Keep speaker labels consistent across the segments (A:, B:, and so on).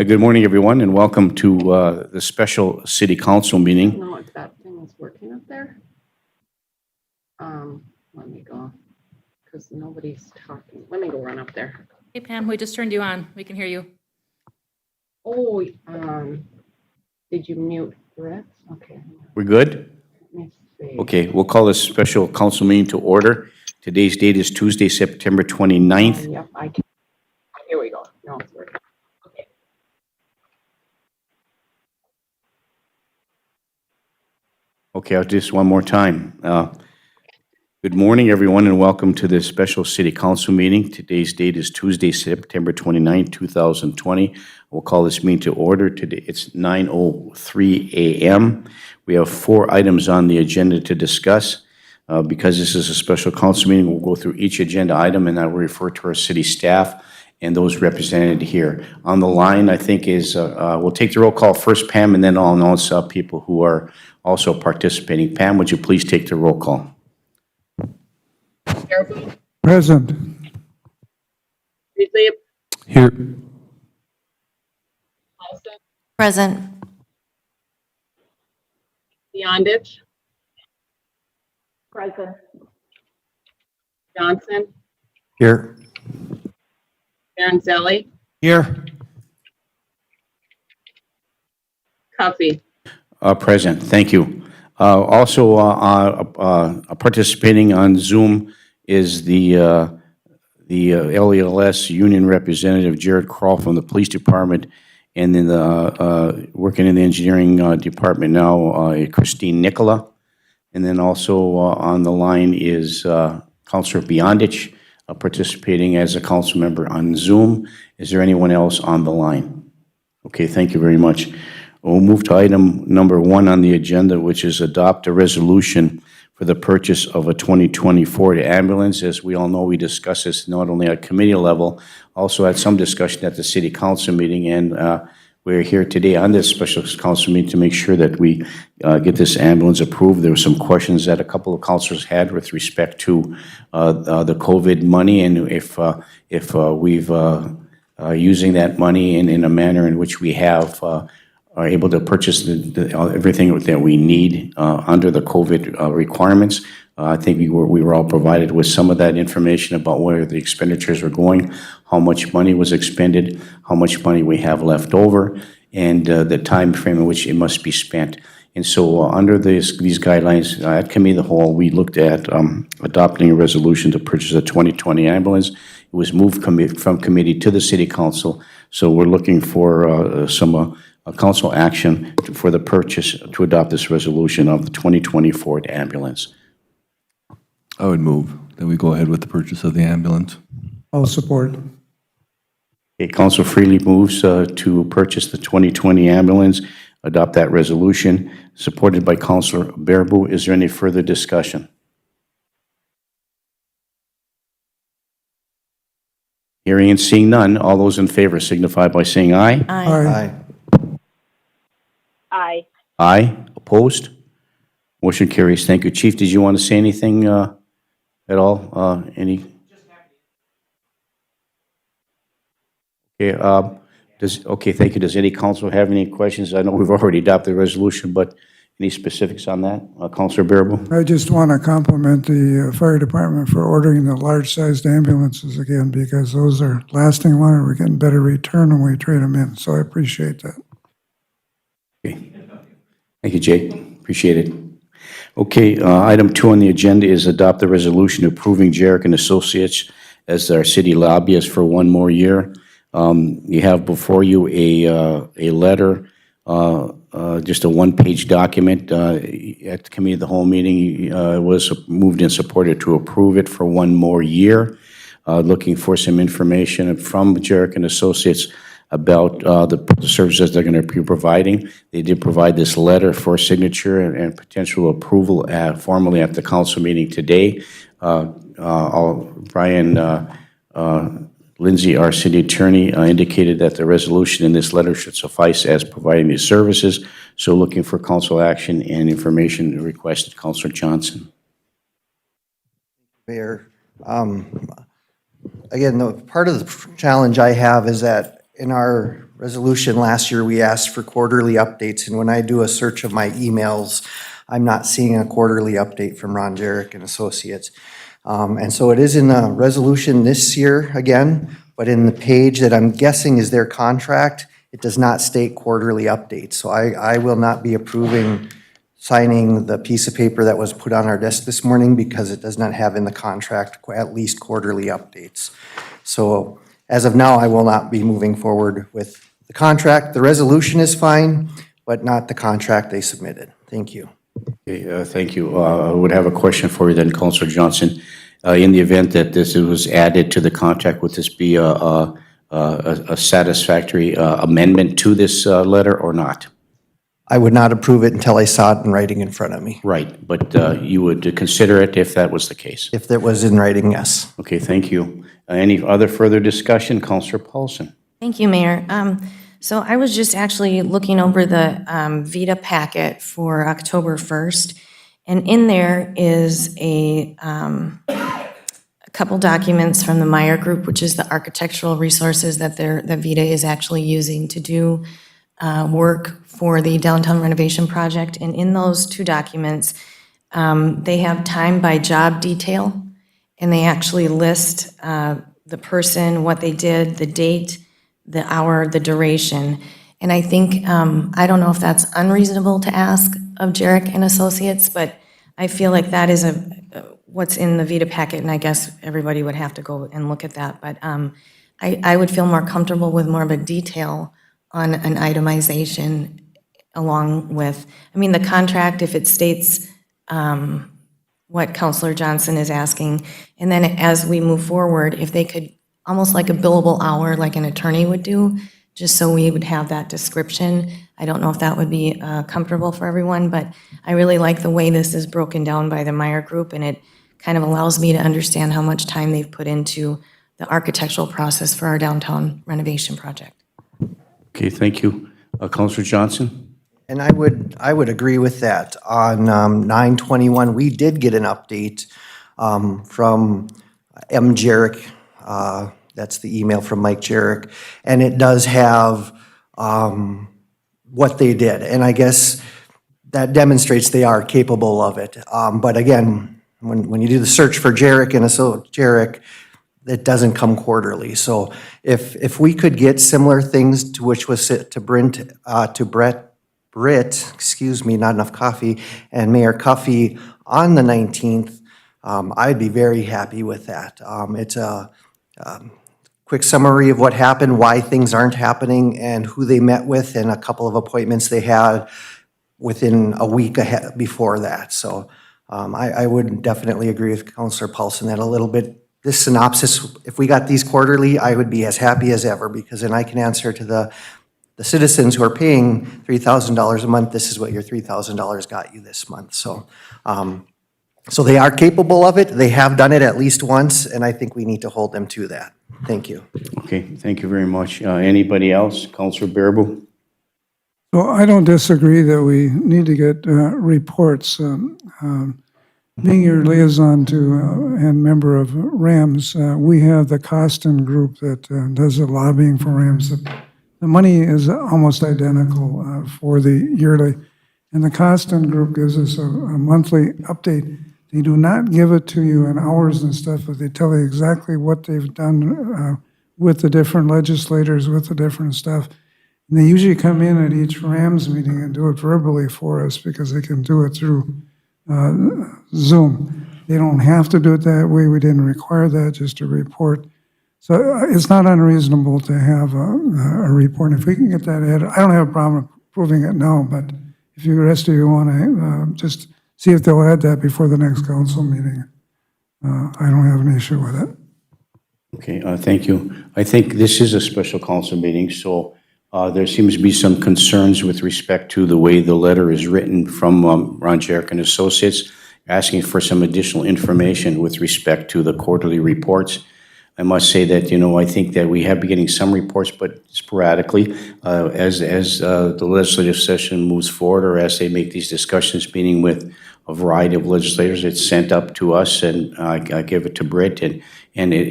A: Good morning, everyone, and welcome to the special city council
B: I don't
A: meeting.
B: know if that thing is working up there. Let me go, because nobody's talking. Let me go run up there.
C: Hey Pam, we just turned you on. We can hear you.
B: Oh, did you mute Brett? Okay,
A: We're good?
B: let me see.
A: Okay, we'll call this special council meeting to order. Today's date is Tuesday, September 29th.
B: Yep, I can. Here we go. No, it's working. Okay.
A: Okay, I'll do this one more time. Good morning, everyone, and welcome to this special city council meeting. Today's date is Tuesday, September 29th, 2020. We'll call this meeting to order. Today, it's 9:03 a.m. We have 4 items on the agenda to discuss. Because this is a special council meeting, we'll go through each agenda item, and I will refer to our city staff and those represented here. On the line, I think is, we'll take the roll call first, Pam, and then I'll announce people who are also participating. Pam, would you please take the roll call?
B: Careful.
D: Present.
B: Beasley,
D: Here.
B: Paulson,
E: Present.
B: Beyondich. Present. Johnson,
D: Here.
B: Baranzelli,
D: Here.
B: Cuffey.
A: Present, thank you. Also participating on Zoom is the LELS union representative, Jared Kroll from the police department, and then working in the engineering department now, Christine Nicola. And then also on the line is Councilor Beyondich, participating as a council member on Zoom. Is there anyone else on the line? Okay, thank you very much. We'll move to item number 1 on the agenda, which is adopt a resolution for the purchase of a 2020 Ford ambulance. As we all know, we discussed this not only at committee level, also had some discussion at the city council meeting, and we're here today on this special council meeting to make sure that we get this ambulance approved. There were some questions that a couple of councilors had with respect to the COVID money, and if we've using that money in a manner in which we have are able to purchase everything that we need under the COVID requirements. I think we were all provided with some of that information about where the expenditures were going, how much money was expended, how much money we have left over, and the time frame in which it must be spent. And so under these guidelines, at committee of the whole, we looked at adopting a resolution to purchase a 2020 ambulance. It was moved from committee to the city council. So we're looking for some council action for the purchase to adopt this resolution of the 2020 Ford ambulance.
F: I would move that we go ahead with the purchase of the ambulance.
D: I'll support.
A: Okay, Council Freely moves to purchase the 2020 ambulance, adopt that resolution, supported by Councilor Baraboo. Is there any further discussion? Hearing and seeing none, all those in favor signify by saying aye.
D: Aye.
B: Aye.
A: Aye. Opposed? Motion carries. Thank you. Chief, did you want to say anything at all? Any? Okay, thank you. Does any council have any questions? I know we've already adopted the resolution, but any specifics on that? Councilor Baraboo?
D: I just want to compliment the fire department for ordering the large-sized ambulances again, because those are lasting longer. We're getting better return when we trade them in, so I appreciate that.
A: Okay. Thank you, Jake. Appreciate it. Okay, item 2 on the agenda is adopt the resolution approving Jarek and Associates as our city lobbyist for 1 more year. You have before you a letter, just a 1-page document. At the committee of the whole meeting, was moved and supported to approve it for 1 more year. Looking for some information from Jarek and Associates about the services they're going to be providing. They did provide this letter for signature and potential approval formally at the council meeting today. Brian Lindsay, our city attorney, indicated that the resolution in this letter should suffice as providing these services. So looking for council action and information requested. Councilor Johnson.
G: Mayor, again, part of the challenge I have is that in our
E: resolution last year, we asked for quarterly updates, and when I do a search of my emails, I'm not seeing a quarterly update from Ron Jarek and Associates. And so it is in the resolution this year again, but in the page that I'm guessing is their contract, it does not state quarterly updates. So I will not be approving signing the piece of paper that was put on our desk this morning because it does not have in the contract at least quarterly updates. So as of now, I will not be moving forward with the contract. The resolution is fine, but not the contract they submitted. Thank you.
A: Okay, thank you. I would have a question for you then, Councilor Johnson. In the event that this was added to the contract, would this be a satisfactory amendment to this letter or not?
E: I would not approve it until I saw it in writing in front of me.
A: Right, but you would consider it if that was the case?
E: If it was in writing, yes.
A: Okay, thank you. Any other further discussion? Councilor Paulson?
G: Thank you, Mayor. So I was just actually looking over the VITA packet for October 1st, and in there is a couple documents from the Meyer Group, which is the architectural resources that VITA is actually using to do work for the downtown renovation project. And in those two documents, they have time by job detail, and they actually list the person, what they did, the date, the hour, the duration. And I think, I don't know if that's unreasonable to ask of Jarek and Associates, but I feel like that is what's in the VITA packet, and I guess everybody would have to go and look at that. But I would feel more comfortable with more of a detail on an itemization along with, I mean, the contract, if it states what Councilor Johnson is asking, and then as we move forward, if they could, almost like a billable hour, like an attorney would do, just so we would have that description. I don't know if that would be comfortable for everyone, but I really like the way this is broken down by the Meyer Group, and it kind of allows me to understand how much time they've put into the architectural process for our downtown renovation project.
A: Okay, thank you. Councilor Johnson?
E: And I would agree with that. On 9/21, we did get an update from M. Jarek. That's the email from Mike Jarek. And it does have what they did. And I guess that demonstrates they are capable of it. But again, when you do the search for Jarek and Jarek, it doesn't come quarterly. So if we could get similar things to which was to Britt, excuse me, not enough coffee, and Mayor Cuffey on the 19th, I'd be very happy with that. It's a quick summary of what happened, why things aren't happening, and who they met with, and a couple of appointments they had within a week ahead before that. So I would definitely agree with Councilor Paulson that a little bit, this synopsis, if we got these quarterly, I would be as happy as ever, because then I can answer to the citizens who are paying $3,000 a month, this is what your $3,000 got you this month. So, so they are capable of it. They have done it at least once, and I think we need to hold them to that. Thank you.
A: Okay, thank you very much. Anybody else? Councilor Bearable?
D: So I don't disagree that we need to get reports. Being your liaison to and member of RAMS, we have the Costin group that does the lobbying for RAMS. The money is almost identical for the yearly, and the Costin group gives us a monthly update. They do not give it to you in hours and stuff, but they tell you exactly what they've done with the different legislators, with the different stuff. And they usually come in at each RAMS meeting and do it verbally for us because they can do it through Zoom. They don't have to do it that way. We didn't require that, just a report. So it's not unreasonable to have a report. If we can get that added, I don't have a problem approving it now, but if the rest of you want to just see if they'll add that before the next council meeting, I don't have an issue with it.
A: Okay, thank you. I think this is a special council meeting, so there seems to be some concerns with respect to the way the letter is written from Ron Jarek and Associates, asking for some additional information with respect to the quarterly reports. I must say that, I think that we have been getting some reports, but sporadically, as the legislative session moves forward or as they make these discussions, meeting with a variety of legislators. It's sent up to us, and I give it to Britt, and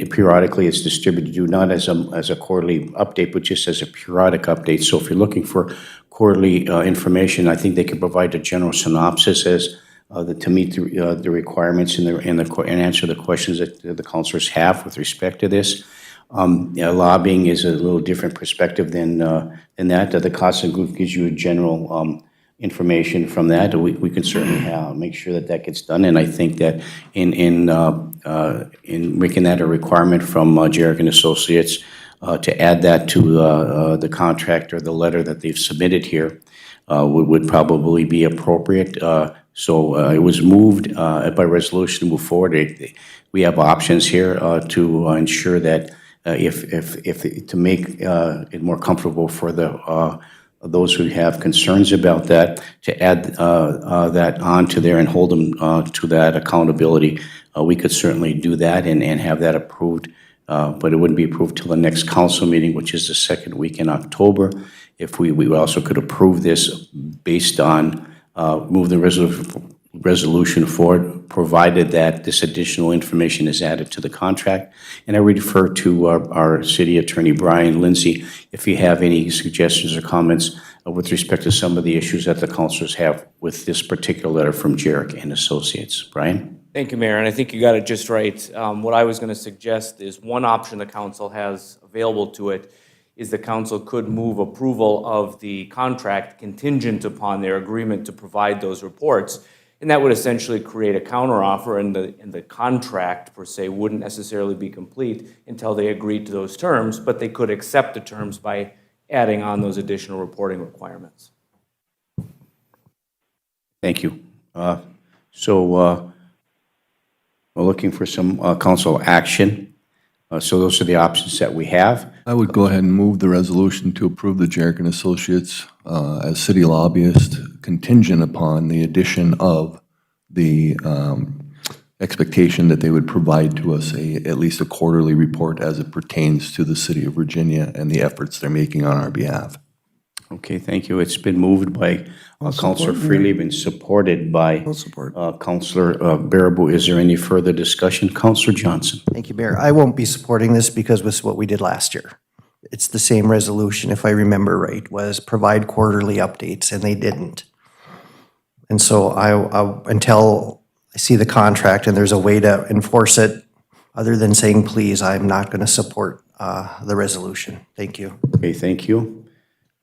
A: periodically it's distributed to you, not as a quarterly update, but just as a periodic update. So if you're looking for quarterly information, I think they can provide a general synopsis as to meet the requirements and answer the questions that the councilors have with respect to this. Lobbying is a little different perspective than that. The Costin Group gives you a general information from that. We can certainly make sure that gets done. And I think that in making that a requirement from Jarek and Associates to add that to the contract or the letter that they've submitted here would probably be appropriate. So it was moved by resolution to move forward. We have options here to ensure that to make it more comfortable for those who have concerns about that, to add that onto there and hold them to that accountability. We could certainly do that and have that approved, but it wouldn't be approved till the next council meeting, which is the second week in October. If we also could approve this based on move the resolution forward, provided that this additional information is added to the contract. And I refer to our city attorney, Brian Lindsay, if you have any suggestions or comments with respect to some of the issues that the councilors have with this particular letter from Jarek and Associates. Brian?
H: Thank you, Mayor, and I think you got it just right. What I was going to suggest is one option the council has available to it is the council could move approval of the contract contingent upon their agreement to provide those reports. And that would essentially create a counteroffer, and the contract per se wouldn't necessarily be complete until they agreed to those terms, but they could accept the terms by adding on those additional reporting requirements.
A: Thank you. So we're looking for some council action. So those are the options that we have.
F: I would go ahead and move the resolution to approve the Jarek and Associates as city lobbyist contingent upon the addition of the expectation that they would provide to us at least a quarterly report as it pertains to the city of Virginia and the efforts they're making on our behalf.
A: Okay, thank you. It's been moved by Councilor Freely and supported by Councilor Baraboo. Is there any further discussion? Councilor Johnson.
E: Thank you, Mayor. I won't be supporting this because it's what we did last year. It's the same resolution, if I remember right, was provide quarterly updates, and they didn't. And so until I see the contract and there's a way to enforce it, other than saying please, I'm not going to support the resolution. Thank you.
A: Okay, thank you.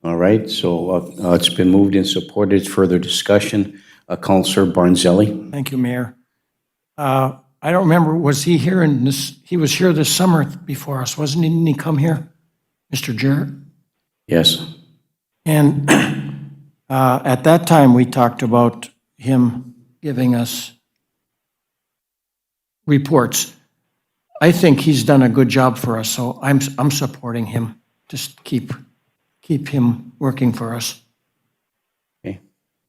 A: All right, so it's been moved and supported. Further discussion. Councilor Barnzelli.
I: Thank you, Mayor. I don't remember, was he here in this, he was here this summer before us, wasn't he? Didn't he come here, Mr. Jarrett?
A: Yes.
I: And at that time, we talked about him giving us reports. I think he's done a good job for us, so I'm supporting him. Just keep him working for us.
A: Okay.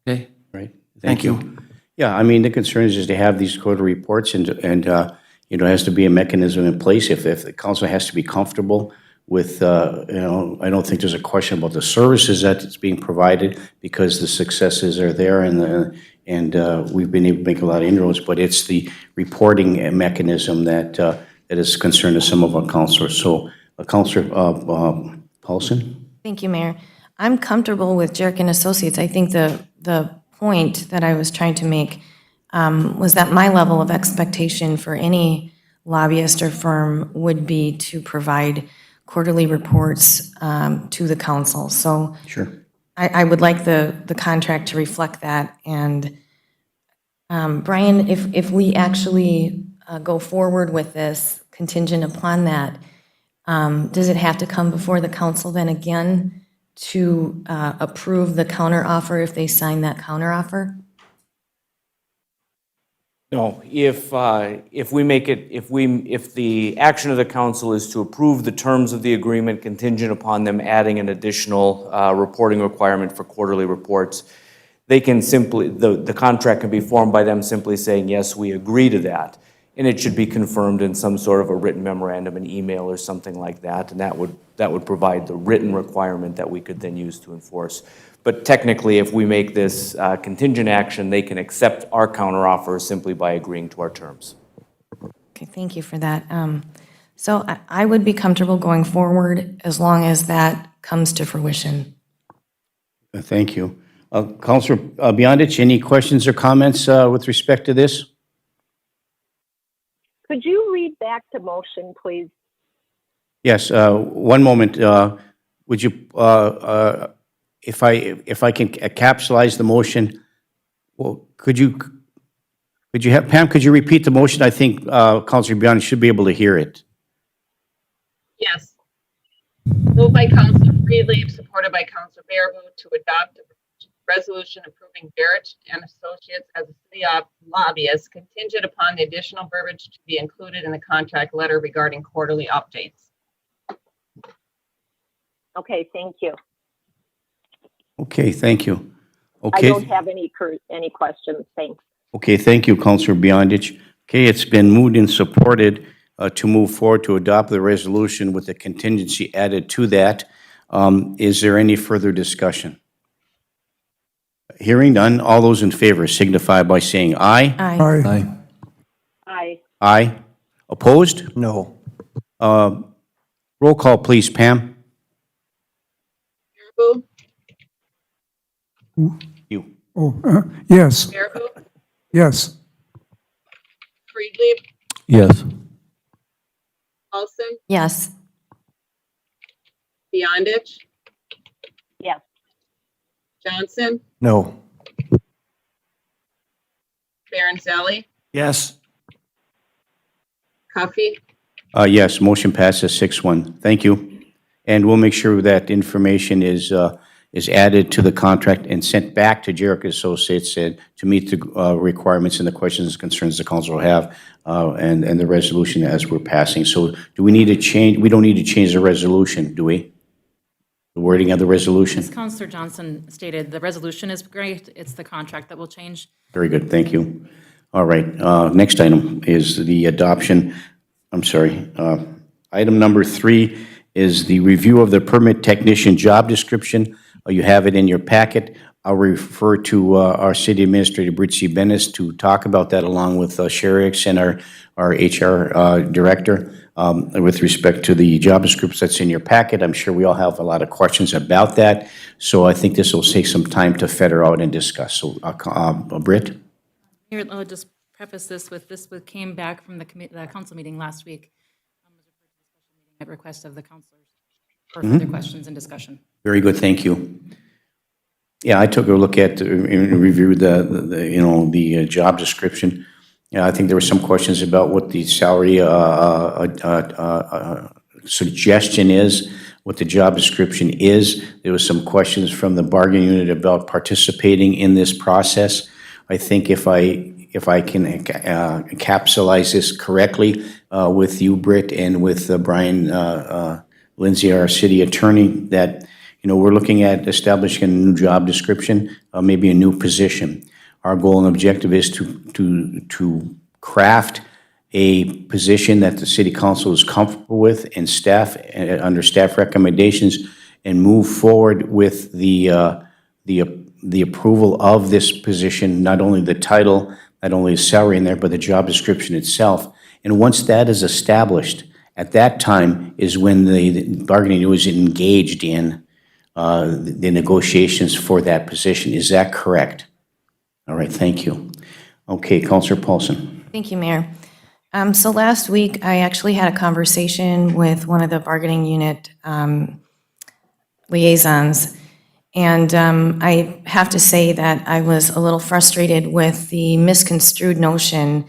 I: Okay?
A: Right.
I: Thank you.
A: Yeah, I mean, the concern is to have these quarterly reports and it has to be a mechanism in place. If the council has to be comfortable with, I don't think there's a question about the services that it's being provided because the successes are there and we've been able to make a lot of inroads, but it's the reporting mechanism that is a concern to some of our councilors. So, Councilor Paulson?
G: Thank you, Mayor. I'm comfortable with Jarek and Associates. I think the point that I was trying to make was that my level of expectation for any lobbyist or firm would be to provide quarterly reports to the council. So
A: Sure.
G: I would like the contract to reflect that. And Brian, if we actually go forward with this contingent upon that, does it have to come before the council then again to approve the counteroffer if they sign that counteroffer?
H: No, if we make it, if the action of the council is to approve the terms of the agreement contingent upon them adding an additional reporting requirement for quarterly reports, they can simply, the contract can be formed by them simply saying, yes, we agree to that. And it should be confirmed in some sort of a written memorandum, an email or something like that. And that would provide the written requirement that we could then use to enforce. But technically, if we make this contingent action, they can accept our counteroffer simply by agreeing to our terms.
G: Okay, thank you for that. So I would be comfortable going forward as long as that comes to fruition.
A: Thank you. Counselor Beyondich, any questions or comments with respect to this?
J: Could you read back the motion, please?
A: Yes, one moment. Would you, if I can capsulize the motion, well, could you have, Pam, could you repeat the motion? I think Counselor Beyondich should be able to hear it.
B: Yes. Moved by Councilor Freely, supported by Councilor Bearable, to adopt a resolution approving Barrett and Associates as a city lobbyist contingent upon the additional verbiage to be included in the contract letter regarding quarterly updates.
J: Okay, thank you.
A: Okay, thank you.
J: I
A: Okay.
J: don't have any questions, thanks.
A: Okay, thank you, Counselor Beyondich. Okay, it's been moved and supported to move forward to adopt the resolution with the contingency added to that. Is there any further discussion? Hearing none, all those in favor signify by saying aye.
G: Aye.
D: Aye.
F: Aye.
J: Aye.
A: Aye. Opposed?
E: No.
A: Roll call, please, Pam.
B: Bearable,
A: You.
D: Oh, yes,
B: Bearable,
D: yes.
B: Freely,
F: Yes.
B: Paulson,
G: Yes.
B: Beyondich,
J: Yes.
B: Johnson,
E: No.
B: Baranzelli,
I: Yes.
B: Cuffey,
A: Yes, motion passes 6-1. Thank you. And we'll make sure that information is added to the contract and sent back to Jarek Associates to meet the requirements and the questions and concerns the council will have, and the resolution as we're passing. So do we need to change, we don't need to change the resolution, do we? The wording of the resolution?
C: As Counselor Johnson stated, the resolution is great. It's the contract that will change.
A: Very good, thank you. All right, next item is the adoption, item number 3 is the review of the permit technician job description. You have it in your packet. I'll refer to our city administrator, Britzy Bennis, to talk about that along with Sherrix and our HR director with respect to the job description that's in your packet. I'm sure we all have a lot of questions about that, so I think this will take some time to feather out and discuss. So, Britt?
C: Here, I'll just preface this came back from the council meeting last week. At request of the councilors for further questions and discussion.
A: Very good, thank you. Yeah, I took a look at and reviewed the job description. Yeah, I think there were some questions about what the salary suggestion is, what the job description is. There was some questions from the bargaining unit about participating in this process. I think if I can encapsulate this correctly with you, Britt, and with Brian Lindsay, our city attorney, that we're looking at establishing a new job description, maybe a new position. Our goal and objective is to craft a position that the city council is comfortable with and staff under staff recommendations, and move forward with the approval of this position, not only the title, not only the salary in there, but the job description itself. And once that is established, at that time is when the bargaining unit is engaged in the negotiations for that position. Is that correct? All right, thank you. Okay, Councilor Paulson.
G: Thank you, Mayor. So last week, I actually had a conversation with one of the bargaining unit liaisons. And I have to say that I was a little frustrated with the misconstrued notion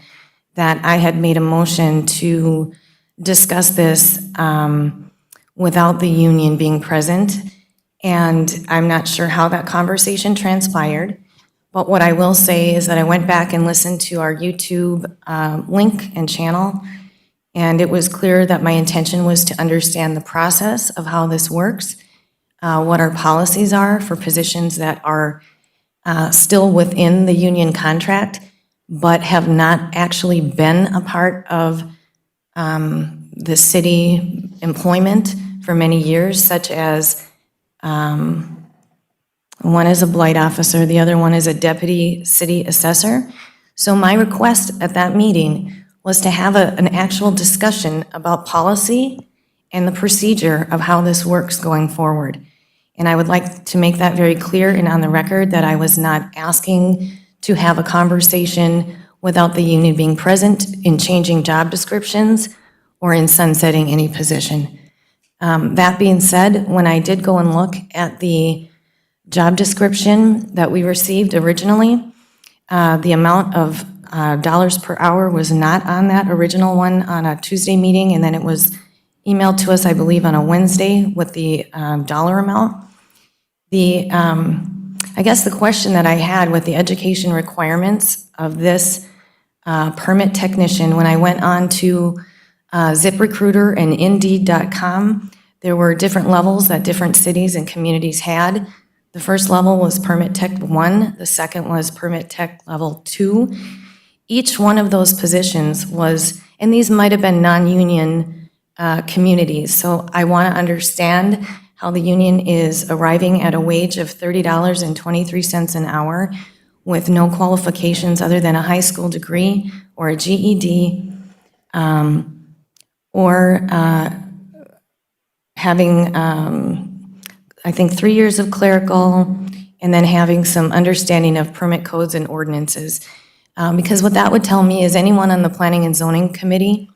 G: that I had made a motion to discuss this without the union being present. And I'm not sure how that conversation transpired. But what I will say is that I went back and listened to our YouTube link and channel, and it was clear that my intention was to understand the process of how this works, what our policies are for positions that are still within the union contract, but have not actually been a part of the city employment for many years, such as One is a blight officer, the other one is a deputy city assessor. So my request at that meeting was to have an actual discussion about policy and the procedure of how this works going forward. And I would like to make that very clear and on the record that I was not asking to have a conversation without the union being present in changing job descriptions or in sunsetting any position. That being said, when I did go and look at the job description that we received originally, the amount of dollars per hour was not on that original one on a Tuesday meeting, and then it was emailed to us, I believe, on a Wednesday with the dollar amount. I guess the question that I had with the education requirements of this permit technician, when I went on to ZipRecruiter and Indeed.com, there were different levels that different cities and communities had. The first level was Permit Tech 1, the second was Permit Tech Level 2. Each one of those positions was, and these might have been non-union communities, so I want to understand how the union is arriving at a wage of $30.23 an hour with no qualifications other than a high school degree or a GED, or having, I think, 3 years of clerical, and then having some understanding of permit codes and ordinances. Because what that would tell me is anyone on the Planning and Zoning Committee,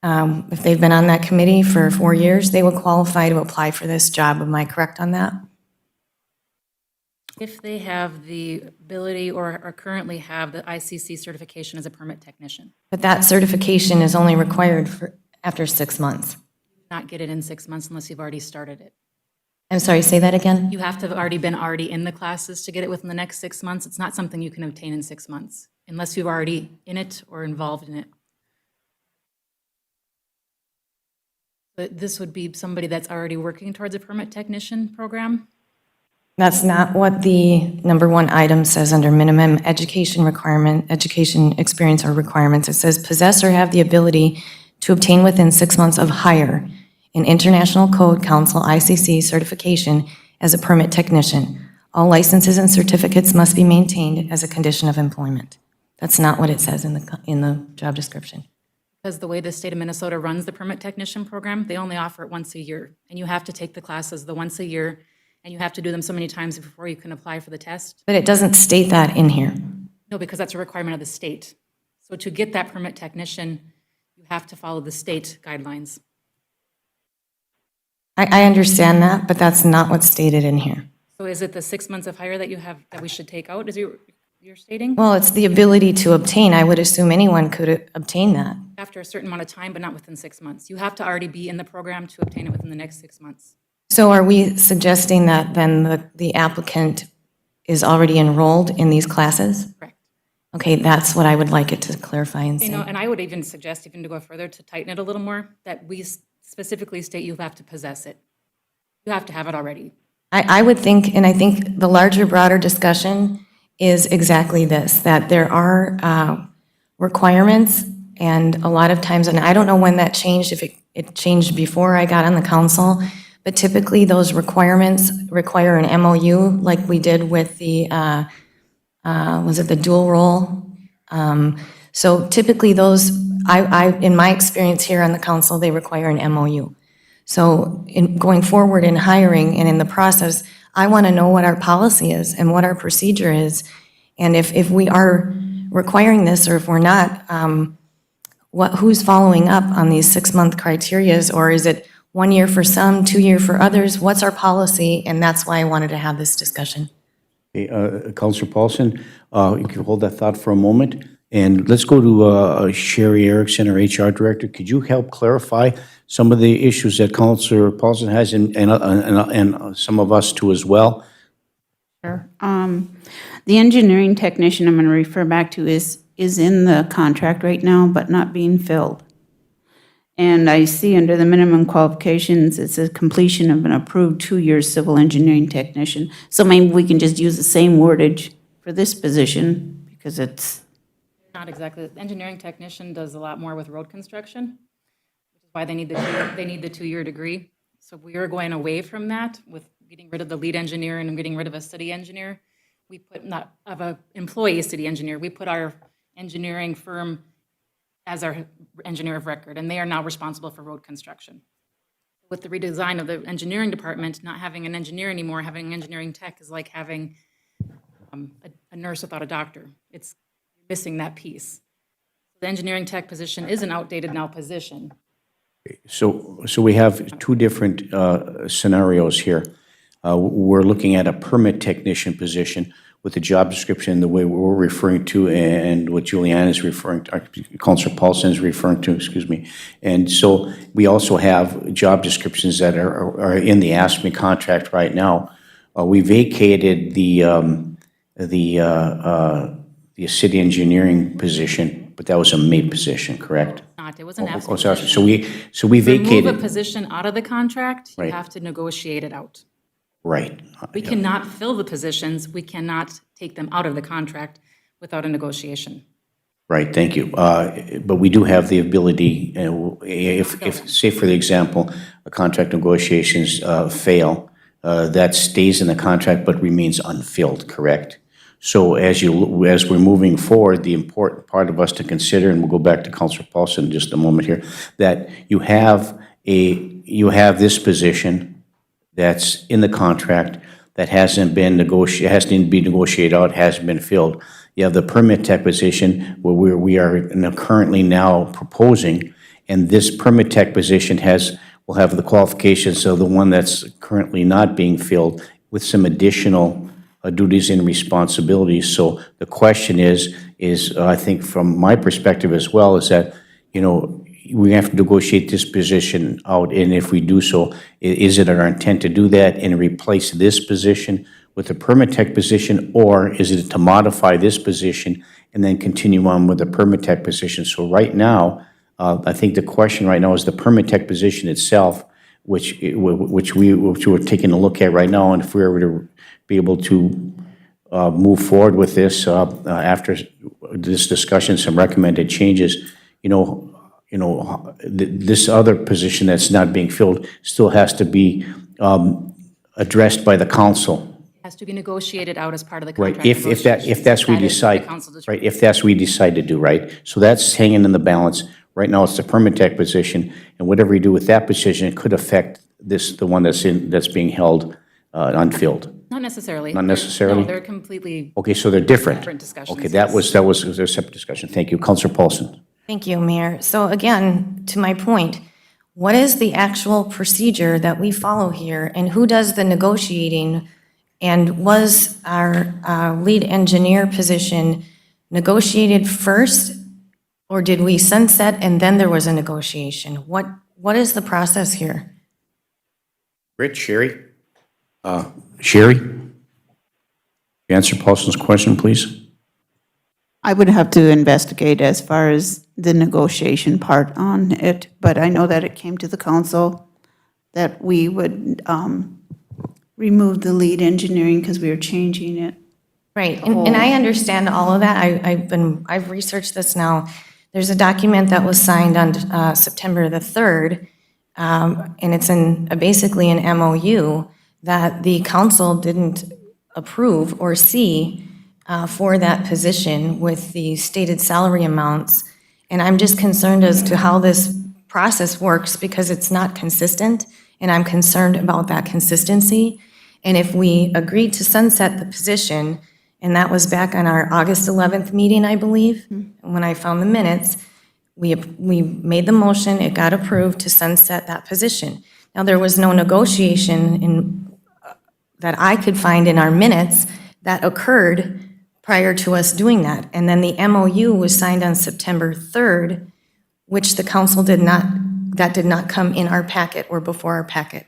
G: if they've been on that committee for 4 years, they would qualify to apply for this job. Am I correct on that?
C: If they have the ability or currently have the ICC certification as a permit technician.
G: But that certification is only required for after 6 months.
C: Not get it in 6 months unless you've already started it.
G: I'm sorry, say that again?
C: You have to have already been in the classes to get it within the next 6 months. It's not something you can obtain in 6 months unless you're already in it or involved in it. But this would be somebody that's already working towards a permit technician program.
G: That's not what the number one item says under minimum education requirement, education experience or requirements. It says possess or have the ability to obtain within 6 months of hire an International Code Council ICC certification as a permit technician. All licenses and certificates must be maintained as a condition of employment. That's not what it says in the job description.
C: Because the way the state of Minnesota runs the permit technician program, they only offer it once a year. And you have to take the classes the once a year, and you have to do them so many times before you can apply for the test.
G: But it doesn't state that in here.
C: No, because that's a requirement of the state. So to get that permit technician, you have to follow the state guidelines.
G: I understand that, but that's not what's stated in here.
C: So is it the 6 months of hire that you have, that we should take out, is you're stating?
G: Well, it's the ability to obtain. I would assume anyone could obtain that.
C: After a certain amount of time, but not within 6 months. You have to already be in the program to obtain it within the next 6 months.
G: So are we suggesting that then the applicant is already enrolled in these classes?
C: Correct.
G: Okay, that's what I would like it to clarify and
C: You know,
G: say.
C: and I would even suggest, even to go further, to tighten it a little more, that we specifically state you have to possess it. You have to have it already.
G: I would think, and I think the larger, broader discussion is exactly this, that there are requirements, and a lot of times, and I don't know when that changed, if it changed before I got on the council, but typically those requirements require an MOU, like we did with the, was it the dual role? So typically those, in my experience here on the council, they require an MOU. So in going forward in hiring and in the process, I want to know what our policy is and what our procedure is. And if we are requiring this, or if we're not, who's following up on these 6-month criterias, or is it 1 year for some, 2 year for others? What's our policy? And that's why I wanted to have this discussion.
A: Okay, Counselor Paulson, you can hold that thought for a moment. And let's go to Sherry Erickson, our HR Director. Could you help clarify some of the issues that Counselor Paulson has, and some of us too as well?
K: Sure. The engineering technician I'm going to refer back to is in the contract right now, but not being filled. And I see under the minimum qualifications, it says completion of an approved 2-year civil engineering technician. So maybe we can just use the same wordage for this position, because it's...
C: Not exactly. The engineering technician does a lot more with road construction, which is why they need the 2-year degree. So we are going away from that with getting rid of the lead engineer and I'm getting rid of a city engineer, we put, not of a employee city engineer, we put our engineering firm as our engineer of record, and they are now responsible for road construction. With the redesign of the engineering department, not having an engineer anymore, having an engineering tech is like having a nurse without a doctor. It's missing that piece. The engineering tech position is an outdated now position.
A: So we have two different scenarios here. We're looking at a permit technician position with the job description, the way we're referring to, and what Julianne is referring to, Counselor Paulson is referring to, excuse me. And so we also have job descriptions that are in the ASME contract right now. We vacated the city engineering position, but that was a made position, correct?
C: Not, it was an
A: Oh,
C: absolute
A: sorry.
C: position.
A: So we
C: Remove a
A: vacated,
C: position out of the contract, you
A: Right.
C: have to negotiate it out.
A: right.
C: We cannot fill the positions, we cannot take them out of the contract without a negotiation.
A: Right, thank you. But we do have the ability, if, say for the example, a contract negotiations fail, that stays in the contract but remains unfilled, correct? So as we're moving forward, the important part of us to consider, and we'll go back to Councilor Paulson in just a moment here, that you have this position that's in the contract that hasn't been hasn't to be negotiated out, hasn't been filled. You have the permit tech position where we are currently now proposing, and this permit tech position will have the qualifications of the one that's currently not being filled with some additional duties and responsibilities. So the question is I think from my perspective as well, is that, we have to negotiate this position out, and if we do so, is it our intent to do that and replace this position with a permit tech position, or is it to modify this position and then continue on with the permit tech position? So right now, I think the question right now is the permit tech position itself, which we're taking a look at right now, and if we were to be able to move forward with this after this discussion, some recommended changes, this other position that's not being filled still has to be addressed by the council.
C: Has to be negotiated out as part of the
A: Right,
C: contract
A: if that's
C: negotiations.
A: we
C: That is the
A: decide,
C: council discretion.
A: right, if that's we decide to do, right? So that's hanging in the balance. Right now, it's the permit tech position, and whatever you do with that position, it could affect the one that's being held unfilled.
C: Not necessarily.
A: Not necessarily?
C: No, they're completely
A: Okay, so they're different.
C: different discussions.
A: Okay, that was a separate discussion. Thank you. Counselor Paulson.
G: Thank you, Mayor. So again, to my point, what is the actual procedure that we follow here, and who does the negotiating? And was our lead engineer position negotiated first, or did we sunset and then there was a negotiation? What is the process here?
A: Rich, Sherry? Sherry? Answer Paulson's question, please.
K: I would have to investigate as far as the negotiation part on it, but I know that it came to the council that we would remove the lead engineering because we were changing it.
G: Right, and I understand all of that. I've researched this now. There's a document that was signed on September the 3rd, and it's basically an MOU that the council didn't approve or see for that position with the stated salary amounts. And I'm just concerned as to how this process works because it's not consistent, and I'm concerned about that consistency. And if we agreed to sunset the position, and that was back on our August 11th meeting, I believe, when I found the minutes, we made the motion, it got approved to sunset that position. Now, there was no negotiation that I could find in our minutes that occurred prior to us doing that. And then the MOU was signed on September 3rd, which the council did not come in our packet or before our packet.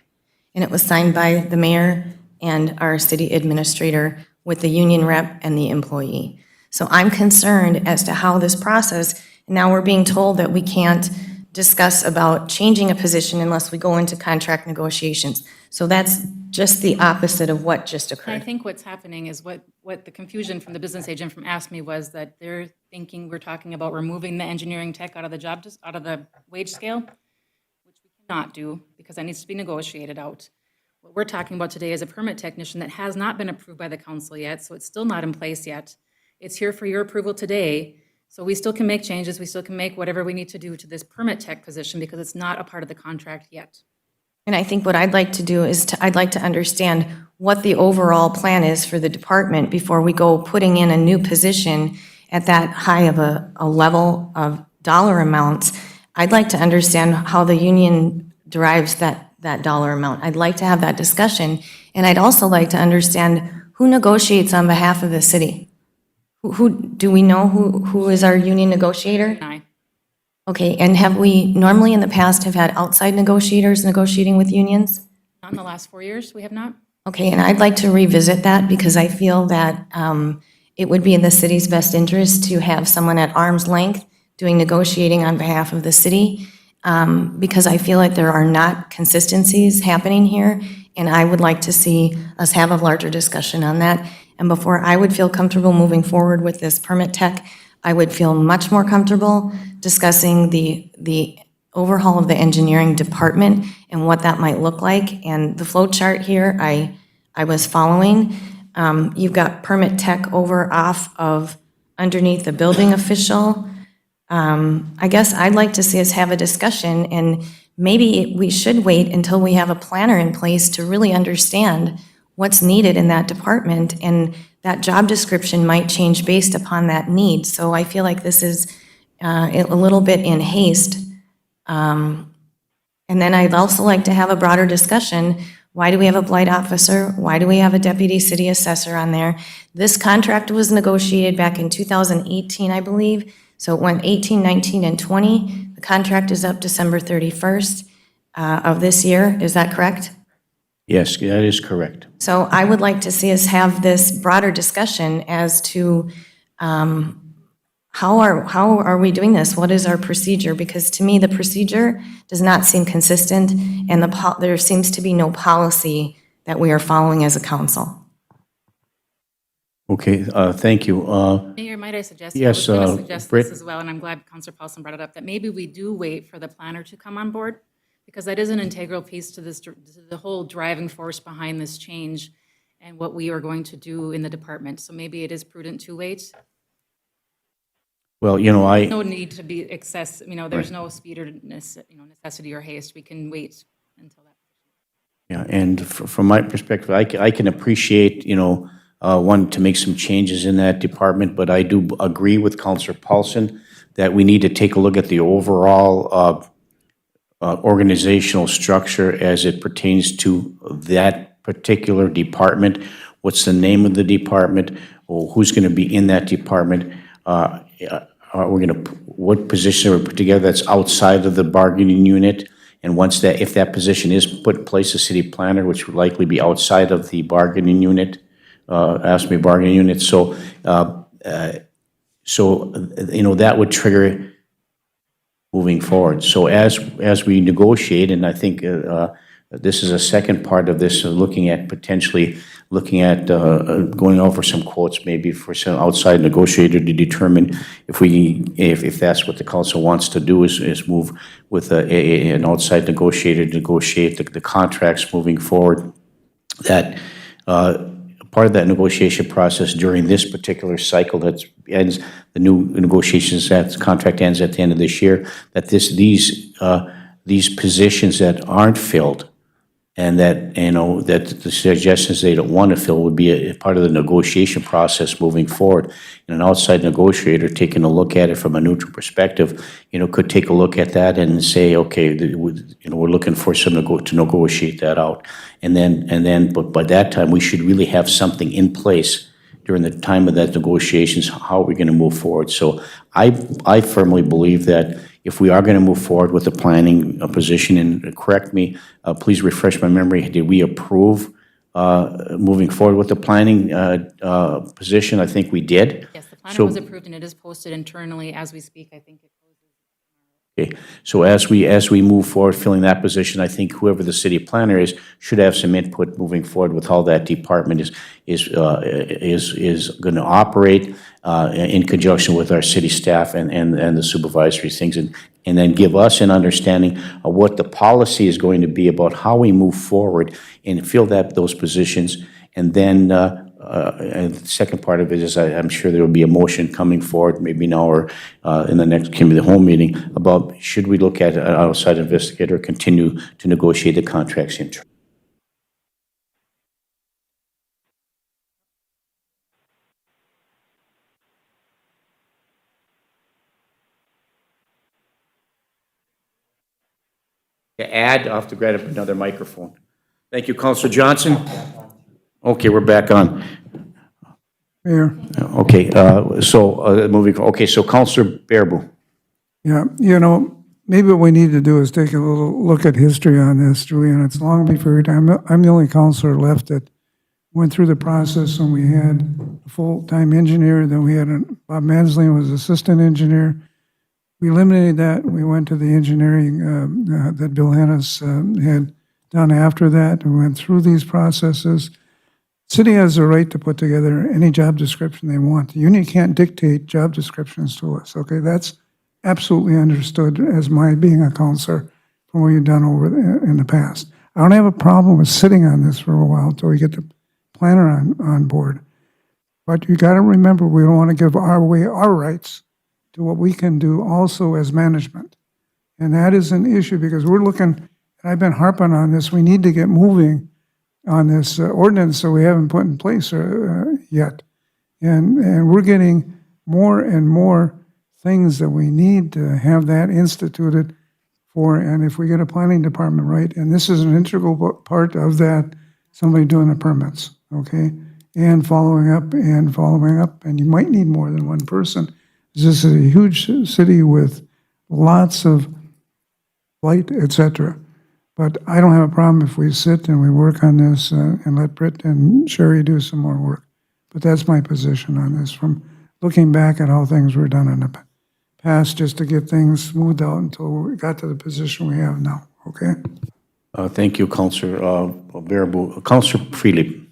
G: And it was signed by the mayor and our city administrator with the union rep and the employee. So I'm concerned as to how this process, now we're being told that we can't discuss about changing a position unless we go into contract negotiations. So that's just the opposite of what just
C: I
G: occurred.
C: think what's happening is what the confusion from the business agent from ASME was that they're thinking we're talking about removing the engineering tech out of the out of the wage scale, which we cannot do because that needs to be negotiated out. What we're talking about today is a permit technician that has not been approved by the council yet, so it's still not in place yet. It's here for your approval today, so we still can make changes, we still can make whatever we need to do to this permit tech position because it's not a part of the contract yet.
G: And I think what I'd like to do is I'd like to understand what the overall plan is for the department before we go putting in a new position at that high of a level of dollar amounts. I'd like to understand how the union derives that dollar amount. I'd like to have that discussion, and I'd also like to understand who negotiates on behalf of the city. Do we know who is our union negotiator?
C: Aye.
G: Okay, and have we normally in the past have had outside negotiators negotiating with unions?
C: Not in the last 4 years, we have not.
G: Okay, and I'd like to revisit that because I feel that it would be in the city's best interest to have someone at arm's length doing negotiating on behalf of the city, because I feel like there are not consistencies happening here, and I would like to see us have a larger discussion on that. And before I would feel comfortable moving forward with this permit tech, I would feel much more comfortable discussing the overhaul of the engineering department and what that might look like. And the flow chart here, I was following. You've got permit tech over off of underneath the building official. I guess I'd like to see us have a discussion, and maybe we should wait until we have a planner in place to really understand what's needed in that department, and that job description might change based upon that need. So I feel like this is a little bit in haste. And then I'd also like to have a broader discussion. Why do we have a blight officer? Why do we have a deputy city assessor on there? This contract was negotiated back in 2018, I believe. So it went 18, 19, and 20. The contract is up December 31st of this year. Is that correct?
A: Yes, that is correct.
G: So I would like to see us have this broader discussion as to how are we doing this? What is our procedure? Because to me, the procedure does not seem consistent, and there seems to be no policy that we are following as a council.
A: Okay, thank you.
C: Mayor, might I suggest?
A: Yes,
C: I was going to suggest
A: Britt?
C: this as well, and I'm glad Councilor Paulson brought it up, that maybe we do wait for the planner to come on board, because that is an integral piece to this, to the whole driving force behind this change and what we are going to do in the department. So maybe it is prudent to wait.
A: Well,
C: No need to be there's no speed or necessity or haste. We can wait until that.
A: Yeah, and from my perspective, I can appreciate, wanting to make some changes in that department, but I do agree with Councilor Paulson that we need to take a look at the overall organizational structure as it pertains to that particular department. What's the name of the department? Or who's going to be in that department? What position are we put together that's outside of the bargaining unit? And if that position is put in place, the city planner, which would likely be outside of the bargaining unit, ASME bargaining unit. So that would trigger moving forward. So as we negotiate, and I think this is a second part of this, potentially looking at going over some quotes, maybe for some outside negotiator to determine if that's what the council wants to do, is move with an outside negotiator to negotiate the contracts moving forward. That part of that negotiation process during this particular cycle that ends, the new negotiations, that contract ends at the end of this year, that these positions that aren't filled, and that, that the suggestions they don't want to fill would be a part of the negotiation process moving forward. And an outside negotiator taking a look at it from a neutral perspective, could take a look at that and say, okay, we're looking for to negotiate that out. But by that time, we should really have something in place during the time of that negotiations. How are we going to move forward? So I firmly believe that if we are going to move forward with the planning position, and correct me, please refresh my memory, did we approve moving forward with the planning position? I think we did.
C: Yes, the planner was approved and it is posted internally as we speak. I think it closes.
A: Okay, so as we move forward filling that position, I think whoever the city planner is should have some input moving forward with how that department is going to operate in conjunction with our city staff and the supervisory things, and then give us an understanding of what the policy is going to be about how we move forward and fill those positions. And then and the second part of it is I'm sure there will be a motion coming forward, maybe now or in the next committee of the whole meeting, about should we look at an outside investigator or continue to negotiate the contracts internally. To add, I'll have to grab another microphone. Thank you, Councilor Johnson. Okay, we're back on.
D: Mayor,
A: Okay, so Councilor Bearable.
D: yeah, maybe what we need to do is take a little look at history on this, Julian. It's long before your time. I'm the only counselor left that went through the process, and we had a full-time engineer, then we had Bob Mansley was assistant engineer. We eliminated that, and we went to the engineering that Bill Hennis had done after that, and went through these processes. City has the right to put together any job description they want. The union can't dictate job descriptions to us, okay? That's absolutely understood as my being a counselor from what you've done in the past. I don't have a problem with sitting on this for a while until we get the planner on board. But you got to remember, we don't want to give our rights to what we can do also as management. And that is an issue because we're looking, and I've been harping on this, we need to get moving on this ordinance that we haven't put in place yet. And we're getting more and more things that we need to have that instituted for, and if we get a planning department right, and this is an integral part of that, somebody doing the permits, okay? And following up, and you might need more than one person. This is a huge city with lots of light, et cetera. But I don't have a problem if we sit and we work on this and let Britt and Sherry do some more work. But that's my position on this, from looking back at how things were done in the past, just to get things smoothed out until we got to the position we have now, okay?
A: Thank you, Councilor Bearable. Councilor Freely.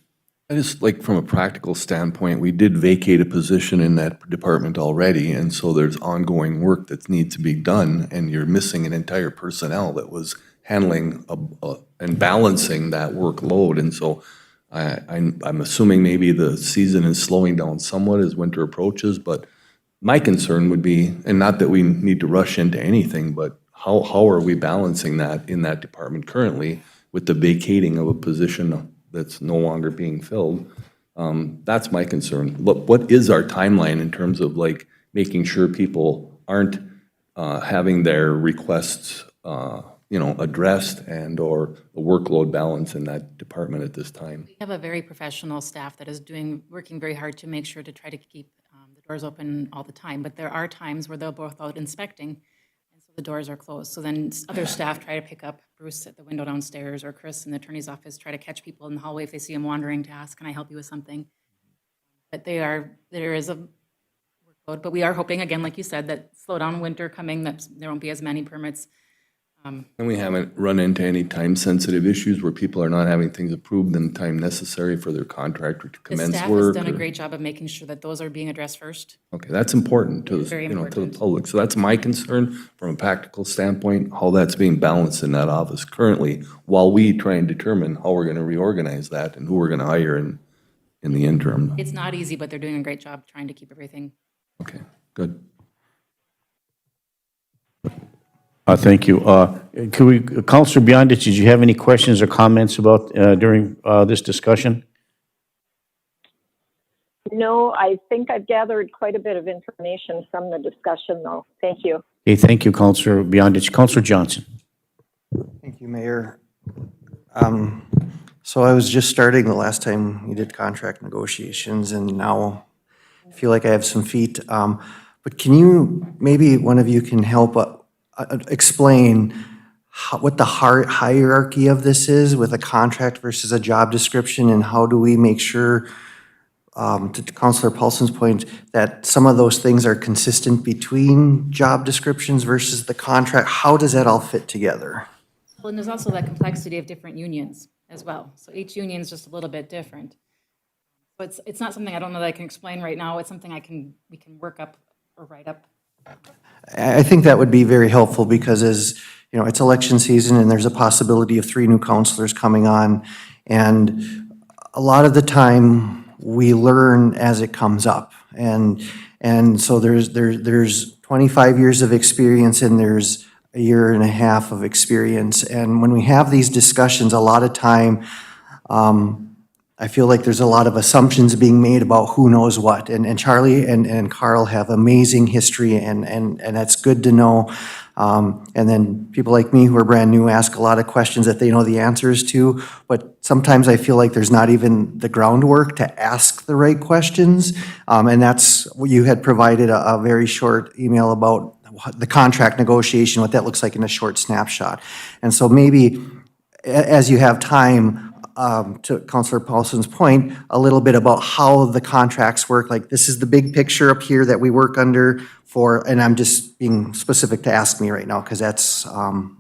F: I just, like, from a practical standpoint, we did vacate a position in that department already, and so there's ongoing work that needs to be done, and you're missing an entire personnel that was handling and balancing that workload. And so I'm assuming maybe the season is slowing down somewhat as winter approaches, but my concern would be, and not that we need to rush into anything, but how are we balancing that in that department currently with the vacating of a position that's no longer being filled? That's my concern. What is our timeline in terms of, like, making sure people aren't having their requests addressed and or the workload balance in that department at this time?
C: We have a very professional staff that is working very hard to make sure to try to keep the doors open all the time. But there are times where they'll both out inspecting, and so the doors are closed. So then other staff try to pick up Bruce at the window downstairs, or Chris in the attorney's office, try to catch people in the hallway if they see them wandering to ask, can I help you with something? But there is a workload. But we are hoping, again, like you said, that slowdown winter coming, that there won't be as many permits.
F: And we haven't run into any time-sensitive issues where people are not having things approved in the time necessary for their contractor to
C: The
F: commence
C: staff has
F: work?
C: done a
F: or-
C: great job of making sure that those are being addressed first.
F: Okay, that's important to,
C: Very
F: to the
C: important.
F: public. So that's my concern from a practical standpoint, how that's being balanced in that office currently, while we try and determine how we're gonna reorganize that and who we're gonna hire in the interim.
C: It's not easy, but they're doing a great job trying to keep everything.
F: Okay, good.
A: Thank you. Councilor Beyondich, did you have any questions or comments about during this discussion?
J: No, I think I've gathered quite a bit of information from the discussion, though. Thank you.
A: Okay, thank you, Councilor Beyondich. Councilor Johnson.
E: Thank you, Mayor. So I was just starting the last time we did contract negotiations, and now I feel like I have some feet. But can you, maybe one of you can help explain what the hierarchy of this is with a contract versus a job description, and how do we make sure to Counselor Paulson's point, that some of those things are consistent between job descriptions versus the contract. How does that all fit together?
C: Well, and there's also that complexity of different unions as well. So each union is just a little bit different. So it's not something I don't know that I can explain right now. It's something we can work up or write up.
E: I think that would be very helpful because as, you know, it's election season and there's a possibility of 3 new counselors coming on. And a lot of the time, we learn as it comes up. And so there's 25 years of experience and there's a year and a half of experience. And when we have these discussions, a lot of time, I feel like there's a lot of assumptions being made about who knows what. And Charlie and Carl have amazing history and that's good to know. And then people like me who are brand new ask a lot of questions that they know the answers to, but sometimes I feel like there's not even the groundwork to ask the right questions. And that's what you had provided a very short email about the contract negotiation, what that looks like in a short snapshot. And so maybe as you have time, to Councilor Paulson's point, a little bit about how the contracts work. Like this is the big picture up here that we work under for, and I'm just being specific to Ask Me right now because that's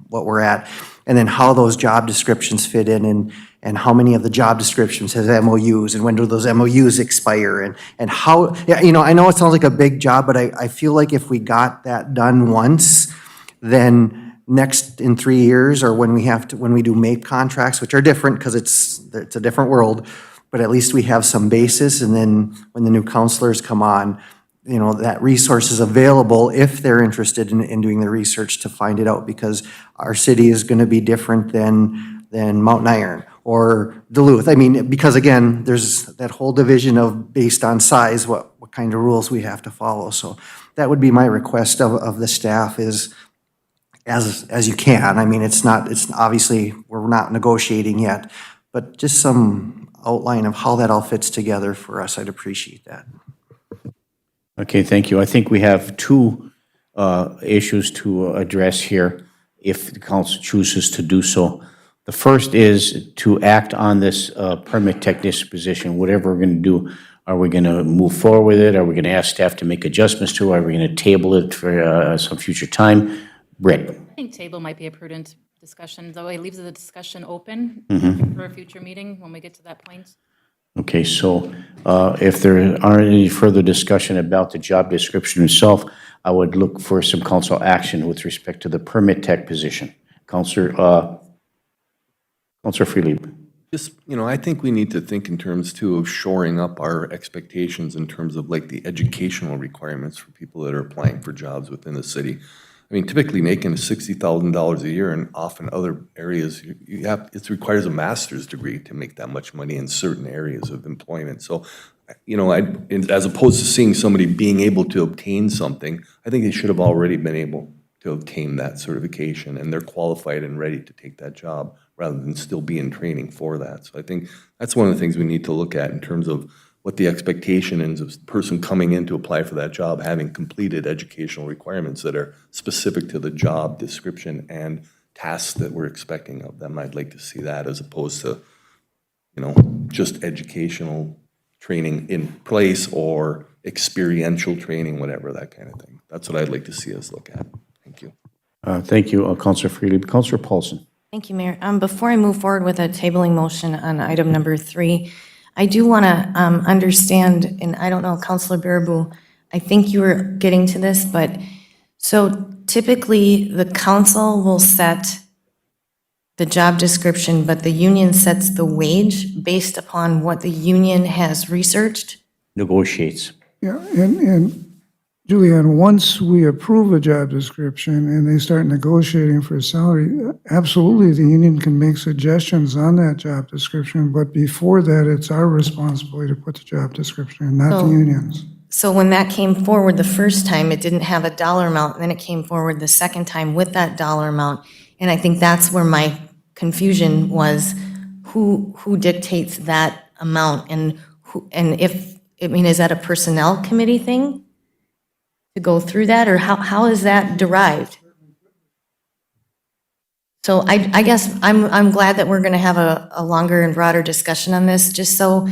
E: what we're at. And then how those job descriptions fit in and how many of the job descriptions has MOUs and when do those MOUs expire and how, yeah, you know, I know it sounds like a big job, but I feel like if we got that done once, then next in 3 years or when we do MAPE contracts, which are different because it's a different world, but at least we have some basis. And then when the new counselors come on, you know, that resource is available if they're interested in doing the research to find it out because our city is going to be different than Mountain Iron or Duluth. I mean, because again, there's that whole division of based on size, what kind of rules we have to follow. So that would be my request of the staff is as you can. I mean, it's obviously, we're not negotiating yet, but just some outline of how that all fits together for us, I'd appreciate that.
A: Okay, thank you. I think we have 2 issues to address here if the council chooses to do so. The first is to act on this permit technician position, whatever we're going to do. Are we going to move forward with it? Are we going to ask staff to make adjustments to it? Are we going to table it for some future time? Britt?
C: I think table might be a prudent discussion, though it leaves the discussion open for a future meeting when we get to that point.
A: Okay, so if there aren't any further discussion about the job description itself, I would look for some council action with respect to the permit tech position. Councilor Freely.
F: Just, you know, I think we need to think in terms too of shoring up our expectations in terms of like the educational requirements for people that are applying for jobs within the city. I mean, typically making $60,000 a year and often other areas, it requires a master's degree to make that much money in certain areas of employment. So, you know, as opposed to seeing somebody being able to obtain something, I think they should have already been able to obtain that certification and they're qualified and ready to take that job rather than still be in training for that. So I think that's one of the things we need to look at in terms of what the expectation is of the person coming in to apply for that job, having completed educational requirements that are specific to the job description and tasks that we're expecting of them. I'd like to see that as opposed to, you know, just educational training in place or experiential training, whatever, that kind of thing. That's what I'd like to see us look at. Thank you.
A: Thank you, Councilor Freely. Councilor Paulson.
G: Thank you, Mayor. Before I move forward with a tabling motion on item number 3, I do want to understand, and I don't know, Councilor Baraboo, I think you were getting to this, but so typically the council will set the job description, but the union sets the wage based upon what the union has researched?
A: Negotiates.
D: Yeah, and Julianne, once we approve a job description and they start negotiating for a salary, absolutely, the union can make suggestions on that job description, but before that, it's our responsibility to put the job description in, not the unions.
G: So when that came forward the first time, it didn't have a dollar amount, and then it came forward the second time with that dollar amount. And I think that's where my confusion was, who dictates that amount and if, I mean, is that a personnel committee thing to go through that, or how is that derived? So I guess I'm glad that we're going to have a longer and broader discussion on this, just so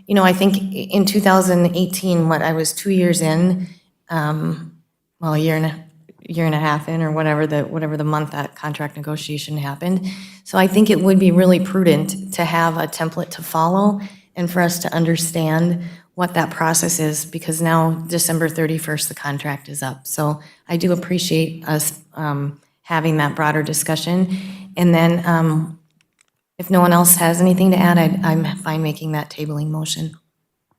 G: you know, I think in 2018, I was 2 years in, well, a year and a half in, or whatever the month that contract negotiation happened. So I think it would be really prudent to have a template to follow and for us to understand what that process is, because now December 31st, the contract is up. So I do appreciate us having that broader discussion. And then if no one else has anything to add, I'm fine making that tabling motion.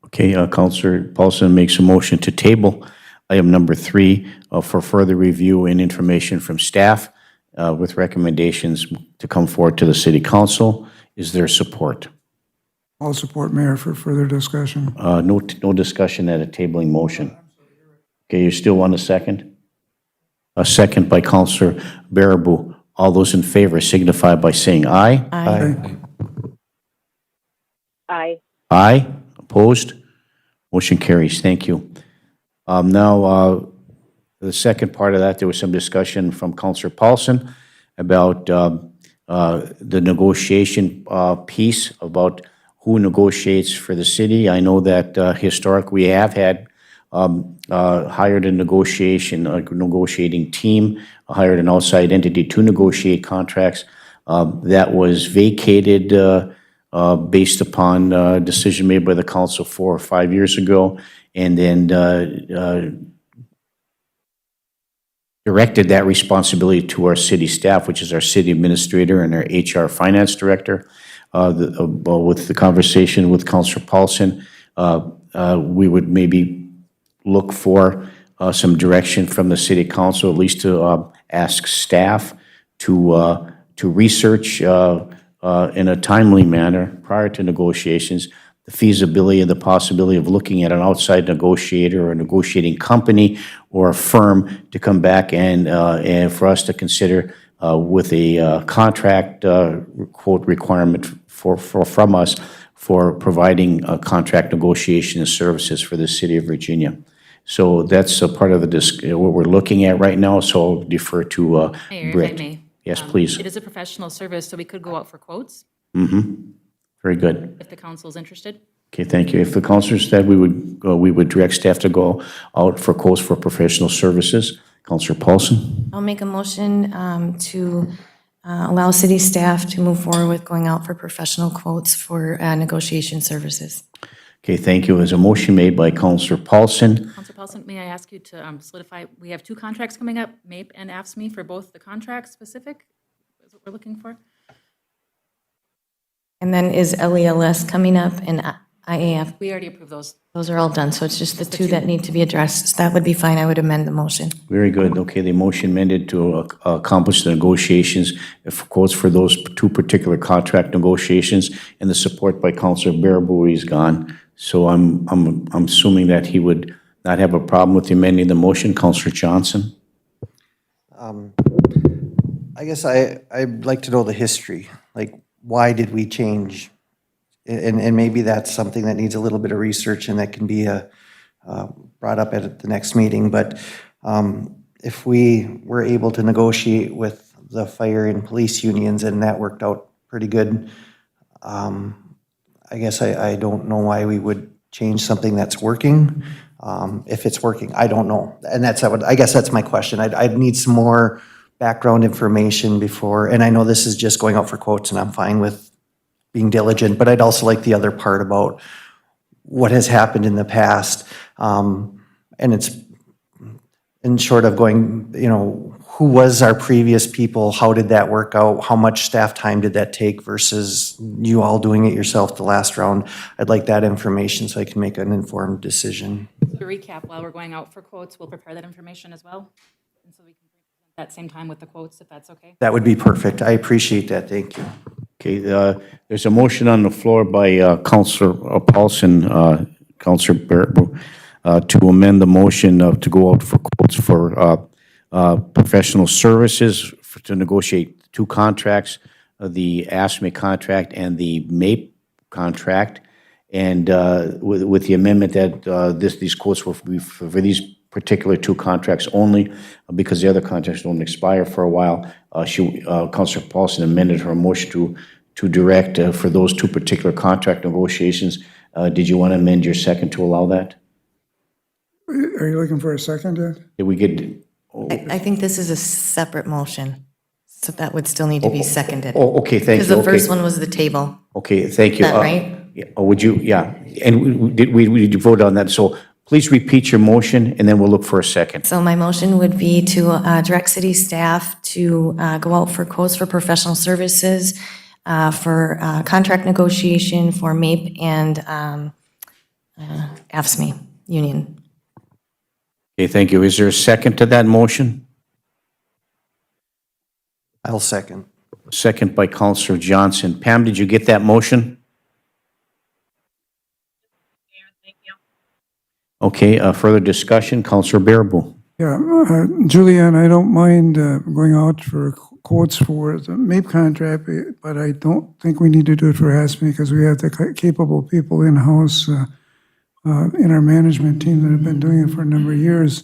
A: Okay, Counselor Paulson makes a motion to table item number 3 for further review and information from staff with recommendations to come forward to the City Council. Is there support?
D: I'll support Mayor for further discussion.
A: No discussion at a tabling motion. Okay, you still want a second? A second by Counselor Baraboo. All those in favor signify by saying aye.
G: Aye.
J: Aye.
A: Aye. Opposed? Motion carries. Thank you. Now, the second part of that, there was some discussion from Counselor Paulson about the negotiation piece, about who negotiates for the city. I know that historically we have had hired a negotiating team, hired an outside entity to negotiate contracts. That was vacated based upon a decision made by the council 4 or 5 years ago, and then directed that responsibility to our city staff, which is our city administrator and our HR finance director. With the conversation with Councilor Paulson, we would maybe look for some direction from the city council, at least to ask staff to research in a timely manner prior to negotiations the feasibility and the possibility of looking at an outside negotiator or a negotiating company or a firm to come back and for us to consider with a contract quote requirement from us for providing contract negotiation services for the city of Virginia. So that's a part of what we're looking at right now, so I'll defer to
C: Mayor,
A: Britt.
C: if I may.
A: Yes, please.
C: It is a professional service, so we could go out for quotes
A: Very good.
C: if the council is interested.
A: Okay, thank you. If the councilor said we would direct staff to go out for quotes for professional services. Councilor Paulson?
G: I'll make a motion to allow city staff to move forward with going out for professional quotes for negotiation services.
A: Okay, thank you. There's a motion made by Councilor Paulson.
C: Councilor Paulson, may I ask you to solidify, we have 2 contracts coming up, MAPE and AFSCME, for both the contract specific, is what we're looking for?
G: And then is LELS coming up and IAF?
C: We already approved those.
G: Those are all done, so it's just the 2 that need to be addressed. So that would be fine. I would amend the motion.
A: Very good. Okay, the motion amended to accomplish the negotiations, quotes for those 2 particular contract negotiations, and the support by Councilor Baraboo is gone. So I'm assuming that he would not have a problem with amending the motion. Councilor Johnson?
E: I guess I'd like to know the history, like, why did we change? And maybe that's something that needs a little bit of research and that can be brought up at the next meeting. But if we were able to negotiate with the fire and police unions and that worked out pretty good, I guess I don't know why we would change something that's working. If it's working, I don't know. And I guess that's my question. I'd need some more background information before, and I know this is just going out for quotes and I'm fine with being diligent, but I'd also like the other part about what has happened in the past. And it's in short of going, who was our previous people? How did that work out? How much staff time did that take versus you all doing it yourself the last round? I'd like that information so I can make an informed decision.
C: To recap, while we're going out for quotes, we'll prepare that information as well. And so we can present that same time with the quotes, if that's okay.
E: That would be perfect. I appreciate that. Thank you.
A: Okay, there's a motion on the floor by Councilor Paulson, Councilor Baraboo, to amend the motion to go out for quotes for professional services to negotiate 2 contracts, the AFSCME contract and the MAPE contract, and with the amendment that these quotes will be for these particular 2 contracts only, because the other contracts don't expire for a while. Councilor Paulson amended her motion to direct for those 2 particular contract negotiations Did you want to amend your second to allow that?
D: Are you looking for a second, Ed?
A: Did we get,
G: I think this is a separate motion, so that would still need to be seconded.
A: oh, okay, thank
G: Because
A: you.
G: the
A: Okay.
G: first one was the table.
A: Okay, thank you.
G: Is that right?
A: Yeah, would you, yeah, and we did vote on that, so please repeat your motion, and then we'll look for a second.
G: So my motion would be to direct city staff to go out for quotes for professional services for contract negotiation for MAPE and AFSME union.
A: Okay, thank you. Is there a second to that motion?
E: I'll second.
A: Second by Counselor Johnson. Pam, did you get that motion?
B: Mayor, thank you.
A: Okay, further discussion, Counselor Bearable.
D: Yeah, Julianne, I don't mind going out for quotes for the MAPE contract, but I don't think we need to do it for ASME because we have the capable people in-house in our management team that have been doing it for a number of years.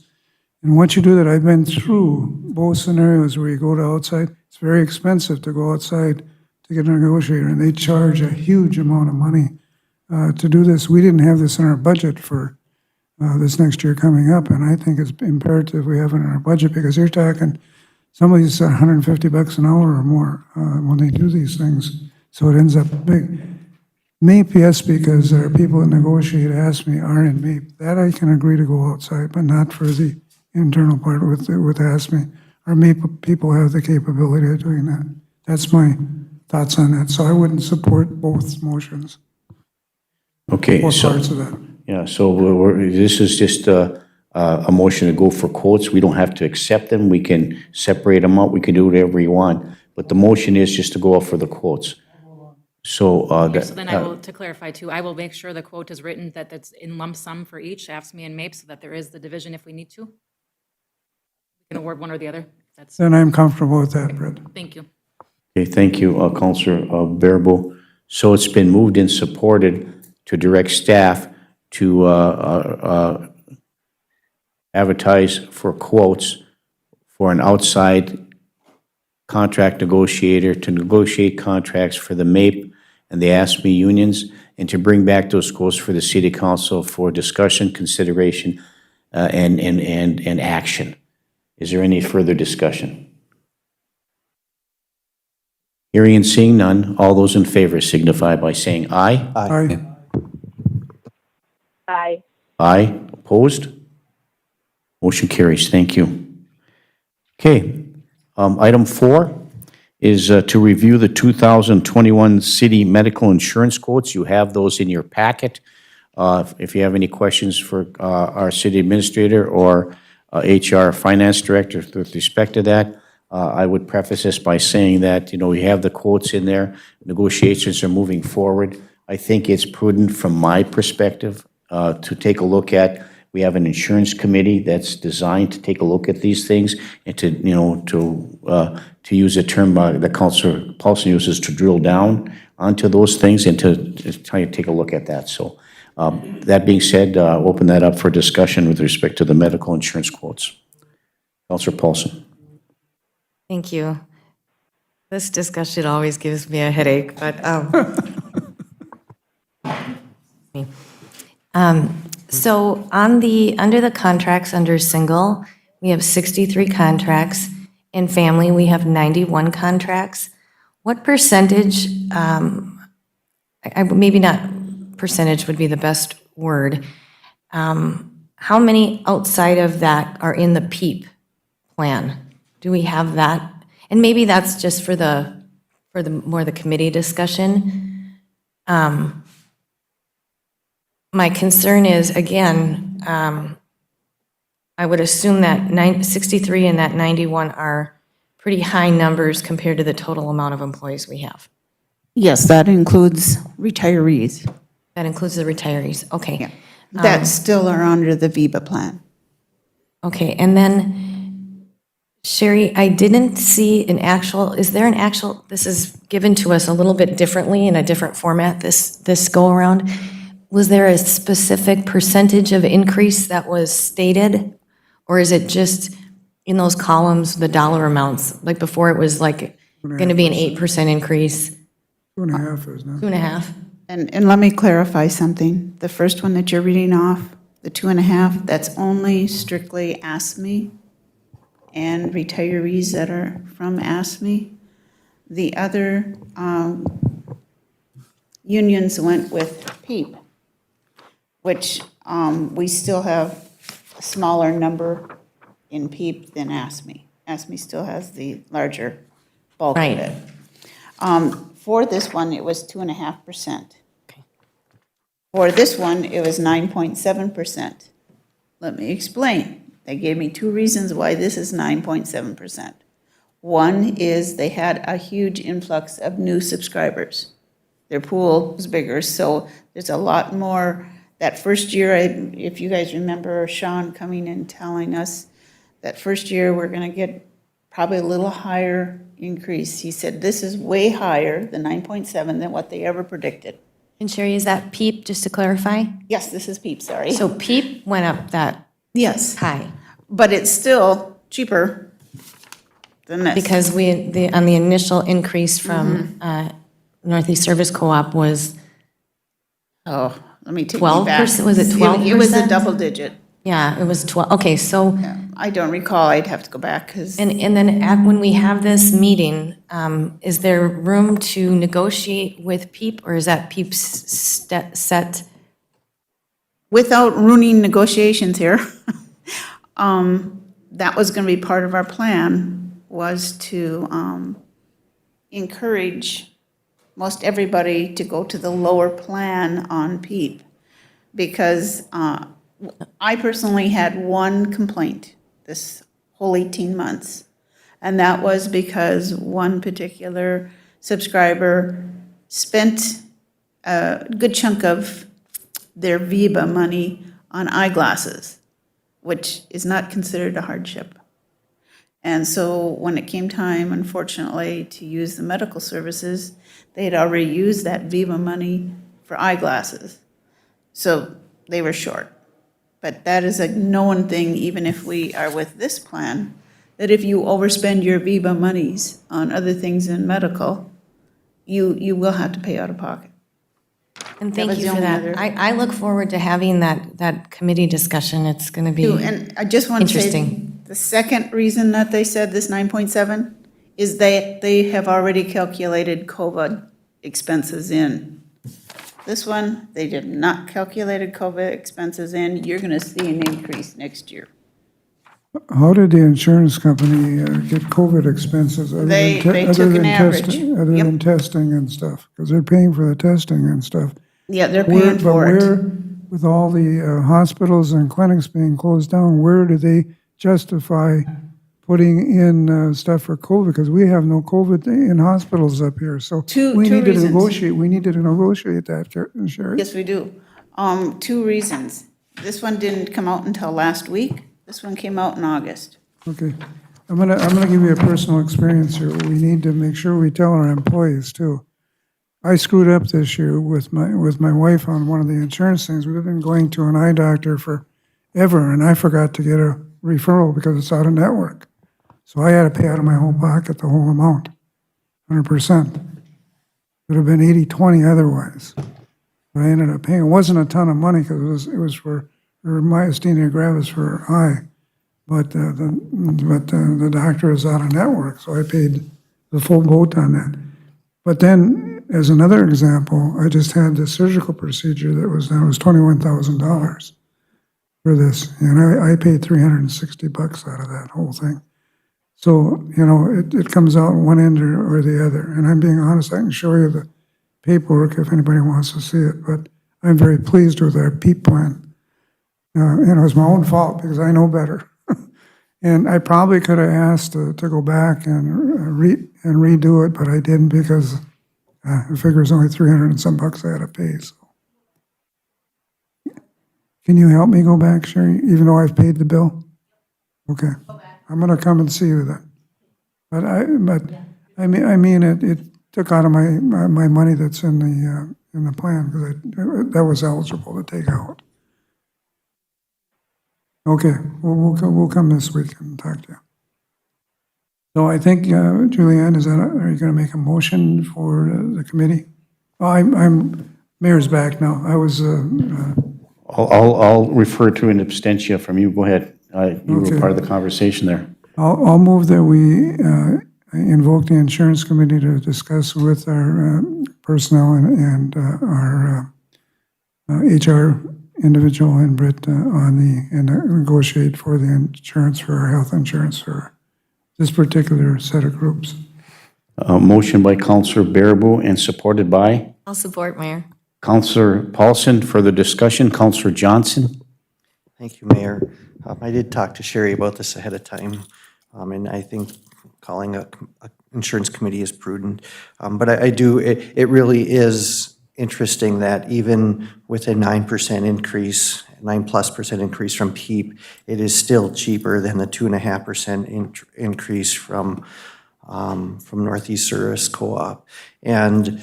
D: And once you do that, I've been through both scenarios where you go to outside. It's very expensive to go outside to get a negotiator, and they charge a huge amount of money to do this. We didn't have this in our budget for this next year coming up, and I think it's imperative we have it in our budget because you're talking, some of these $150 an hour or more when they do these things, so it ends up big. MAPE, yes, because there are people that negotiate, ask me, are in MAPE. That I can agree to go outside, but not for the internal part with ASME. Our MAPE people have the capability of doing that. That's my thoughts on that, so I wouldn't support both motions,
A: Okay,
D: both
A: so,
D: parts of that.
A: yeah, so this is just a motion to go for quotes. We don't have to accept them. We can separate them out. We can do whatever you want. But the motion is just to go out for the quotes. So,
C: So then I will, to clarify too, I will make sure the quote is written that that's in lump sum for each, AFSME and MAPE, so that there is the division if we need to. We can award one or the other. That's,
D: Then I'm comfortable with that, Brett.
C: thank you.
A: okay, thank you, Counselor Bearable. So it's been moved and supported to direct staff to advertise for quotes for an outside contract negotiator to negotiate contracts for the MAPE and the ASME unions, and to bring back those quotes for the city council for discussion, consideration, and action. Is there any further discussion? Hearing and seeing none, all those in favor signify by saying aye.
D: Aye.
J: Aye.
A: Aye. Opposed? Motion carries. Thank you. Okay. Item 4 is to review the 2021 city medical insurance quotes. You have those in your packet. If you have any questions for our city administrator or HR finance director with respect to that, I would preface this by saying that, we have the quotes in there. Negotiations are moving forward. I think it's prudent from my perspective to take a look at. We have an insurance committee that's designed to take a look at these things and to, to use a term that Councilor Paulson uses, to drill down onto those things and to try to take a look at that. So that being said, open that up for discussion with respect to the medical insurance quotes. Councilor Paulson.
G: Thank you. This discussion always gives me a headache, but so under the contracts under single, we have 63 contracts. In family, we have 91 contracts. What percentage, maybe not percentage would be the best word. How many outside of that are in the PEEP plan? Do we have that? And maybe that's just for the more the committee discussion. My concern is, again, I would assume that 63 and that 91 are pretty high numbers compared to the total amount of employees we have.
K: Yes, that includes retirees
G: That includes the retirees, okay.
K: that still are under the VIBA plan.
G: Okay, and then, Sherry, I didn't see an actual, is there an actual, this is given to us a little bit differently in a different format this go-around. Was there a specific percentage of increase that was stated? Or is it just in those columns, the dollar amounts? Like before, it was like going to be an 8% increase,
D: 2.5 is now.
G: 2.5?
K: And let me clarify something. The first one that you're reading off, the 2.5, that's only strictly ASME and retirees that are from ASME. The other unions went with PEEP, which we still have a smaller number in PEEP than ASME. ASME still has the larger bulk of
G: Right.
K: it. For this one, it was 2.5%. For this one, it was 9.7%. Let me explain. They gave me two reasons why this is 9.7%. One is they had a huge influx of new subscribers. Their pool was bigger, so there's a lot more. That first year, if you guys remember Sean coming and telling us, that first year, we're gonna get probably a little higher increase. He said this is way higher, the 9.7, than what they ever predicted.
G: And Sherry, is that PEEP, just to clarify?
K: Yes, this is PEEP, sorry.
G: So PEEP went up that
K: Yes,
G: high
K: but it's still cheaper than this.
G: because on the initial increase from Northeast Service Co-op was,
K: Oh, let me take you
G: 12%?
K: back.
G: Was it
K: It was a
G: 12%?
K: double digit.
G: yeah, it was 12, okay, so,
K: I don't recall, I'd have to go back, because
G: and then when we have this meeting, is there room to negotiate with PEEP, or is that PEEP's set?
K: without ruining negotiations here, that was going to be part of our plan, was to encourage most everybody to go to the lower plan on PEEP. Because I personally had one complaint this whole 18 months. And that was because one particular subscriber spent a good chunk of their VIBA money on eyeglasses, which is not considered a hardship. And so when it came time, unfortunately, to use the medical services, they had already used that VIBA money for eyeglasses. So they were short. But that is a known thing, even if we are with this plan, that if you overspend your VIBA monies on other things in medical, you will have to pay out of pocket.
G: And thank
K: was
G: you
K: the
G: for
K: only
G: that.
K: other-
G: I look forward to having that committee discussion. It's going to be,
K: And I just want to say,
G: Interesting.
K: the second reason that they said this 9.7 is that they have already calculated COVID expenses in. This one, they did not calculate COVID expenses in. You're going to see an increase next year.
D: How did the insurance company get COVID expenses? other than
K: They
D: te- other
K: took an
D: than
K: average.
D: testing- Other
K: Yep.
D: than testing and stuff, because they're paying for the testing and stuff.
K: Yeah, they're
D: Where-
K: paying for
D: But
K: it.
D: where, with all the hospitals and clinics being closed down, where do they justify putting in stuff for COVID? Because we have no COVID in hospitals up here, so
K: Two
D: we need to
K: reasons.
D: negotiate, we need to negotiate that, Sherry.
K: Yes, we do. Two reasons. This one didn't come out until last week. This one came out in August.
D: Okay. I'm gonna give you a personal experience here. We need to make sure we tell our employees too. I screwed up this year with my wife on one of the insurance things. We've been going to an eye doctor forever, and I forgot to get a referral because it's out of network. So I had to pay out of my whole pocket the whole amount, 100%. Would have been 80-20 otherwise. But I ended up paying. It wasn't a ton of money because it was for myasthenia gravis for her eye. But the doctor is out of network, so I paid the full boat on that. But then, as another example, I just had this surgical procedure that was $21,000 for this, and I paid $360 out of that whole thing. So, it comes out one end or the other. And I'm being honest, I can show you the paperwork if anybody wants to see it, but I'm very pleased with our PEEP plan. And it was my own fault because I know better. And I probably could have asked to go back and redo it, but I didn't because I figure it's only 300 and some bucks I had to pay, so. Can you help me go back, Sherry, even though I've paid the bill? Okay. I'm gonna come and see you then. But I mean, it took out of my money that's in the plan, because that was eligible to take out. Okay, we'll come this week and talk to you. So I think, Julianne, are you gonna make a motion for the committee? I'm Mayor's back now. I was,
A: I'll refer to an abstention from you. Go ahead. You were
D: Okay.
A: part of the conversation there.
D: I'll move that we invoke the insurance committee to discuss with our personnel and our HR individual and Britt and negotiate for the insurance for our health insurance for this particular set of groups.
A: Motion by Counselor Bearable and supported by
G: I'll support, Mayor.
A: Counselor Paulson. Further discussion, Counselor Johnson.
E: Thank you, Mayor. I did talk to Sherry about this ahead of time, and I think calling a insurance committee is prudent. But it really is interesting that even with a 9% increase, 9+% increase from PEEP, it is still cheaper than the 2.5% increase from Northeast Service Co-op. And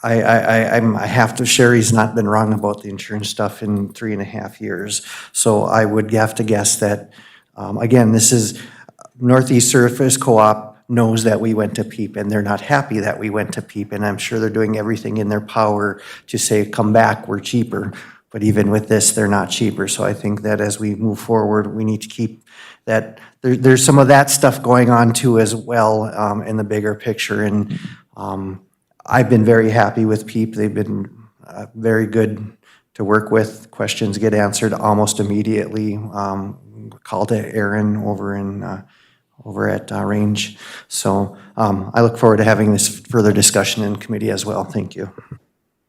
E: I have to, Sherry's not been wrong about the insurance stuff in 3.5 years. So I would have to guess that, again, this is, Northeast Service Co-op knows that we went to PEEP and they're not happy that we went to PEEP. And I'm sure they're doing everything in their power to say, come back, we're cheaper. But even with this, they're not cheaper. So I think that as we move forward, we need to keep that, there's some of that stuff going on too as well in the bigger picture. And I've been very happy with PEEP. They've been very good to work with. Questions get answered almost immediately. Call to Aaron over at Range. So I look forward to having this further discussion in committee as well. Thank you.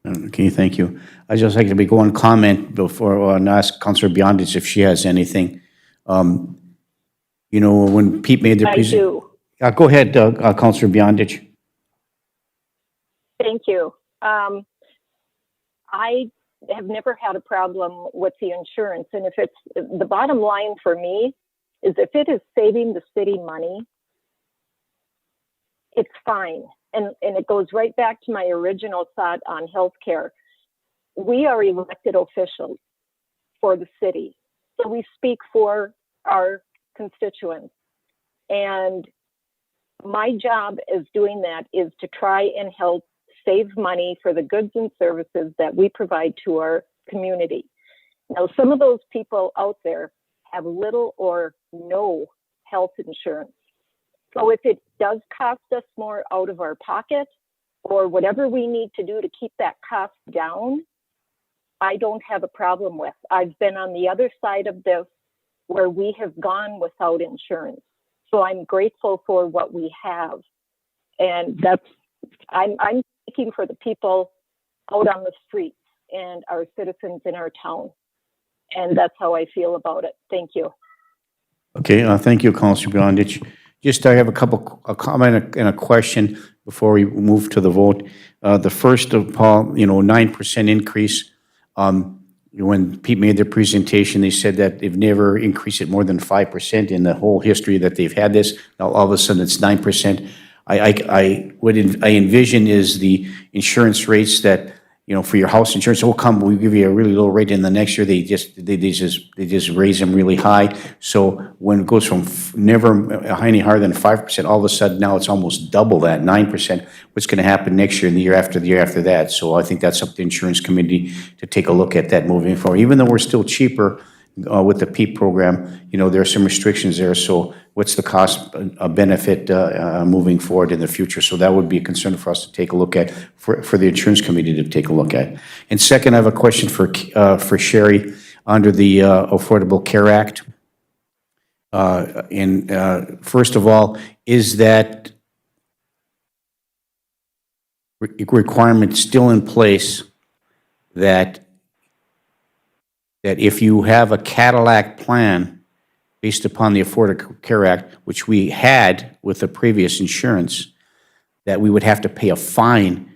A: Okay, thank you. I'd just like to be one comment before and ask Counselor Beyondich if she has anything. You know, when Pete made the
J: I do.
A: Go ahead, Counselor Beyondich.
J: Thank you. I have never had a problem with the insurance. And if it's, the bottom line for me is if it is saving the city money, it's fine. And it goes right back to my original thought on healthcare. We are elected officials for the city. So we speak for our constituents. And my job as doing that is to try and help save money for the goods and services that we provide to our community. Now, some of those people out there have little or no health insurance. So if it does cost us more out of our pocket or whatever we need to do to keep that cost down, I don't have a problem with. I've been on the other side of this where we have gone without insurance. So I'm grateful for what we have. And that's, I'm speaking for the people out on the streets and our citizens in our town. And that's how I feel about it. Thank you.
A: Okay, thank you, Counselor Beyondich. Just I have a comment and a question before we move to the vote. The first of Paul, 9% increase. When Pete made their presentation, they said that they've never increased it more than 5% in the whole history that they've had this. Now all of a sudden it's 9%. What I envision is the insurance rates that, for your house insurance, we give you a really low rate, and the next year they just raise them really high. So when it goes from never any higher than 5%, all of a sudden now it's almost double that, 9%. What's going to happen next year and the year after that? So I think that's up to the insurance committee to take a look at that moving forward. Even though we're still cheaper with the PEEP program, there are some restrictions there. So what's the cost benefit moving forward in the future? So that would be a concern for us to take a look at, for the insurance committee to take a look at. And second, I have a question for Sherry under the Affordable Care Act. First of all, is that requirement still in place that if you have a Cadillac plan based upon the Affordable Care Act, which we had with the previous insurance, that we would have to pay a fine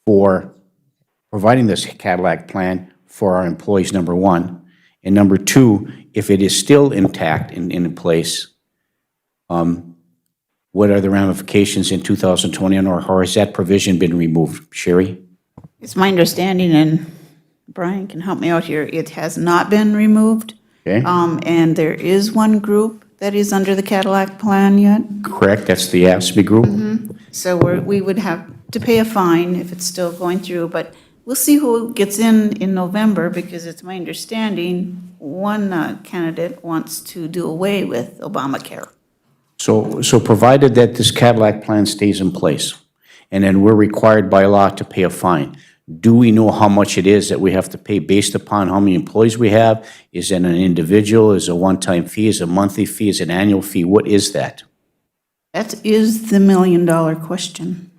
A: for providing this Cadillac plan for our employees, number one. And number two, if it is still intact and in place, what are the ramifications in 2021, or has that provision been removed? Sherry?
K: It's my understanding, and Brian can help me out here, it has not been removed.
A: Okay.
K: And there is one group that is under the Cadillac plan yet.
A: Correct, that's the ASBE group.
K: So we would have to pay a fine if it's still going through, but we'll see who gets in November, because it's my understanding one candidate wants to do away with Obamacare.
A: So provided that this Cadillac plan stays in place, and then we're required by law to pay a fine, do we know how much it is that we have to pay based upon how many employees we have? Is it an individual? Is it a one-time fee? Is it a monthly fee? Is it an annual fee? What is that?
K: That is the million-dollar question.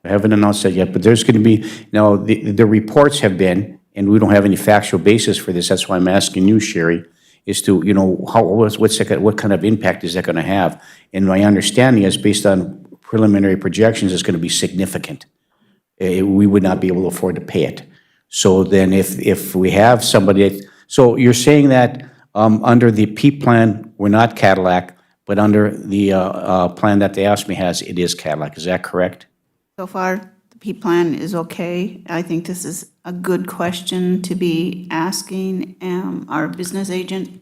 A: I haven't announced that yet, but there's going to be, now, the reports have been, and we don't have any factual basis for this, that's why I'm asking you, Sherry, is to, what kind of impact is that going to have? And my understanding is, based on preliminary projections, it's going to be significant. We would not be able to afford to pay it. So then if we have somebody, so you're saying that under the P plan, we're not Cadillac, but under the plan that the AFSCME has, it is Cadillac, is that correct?
K: So far, the P plan is okay. I think this is a good question to be asking our business agent,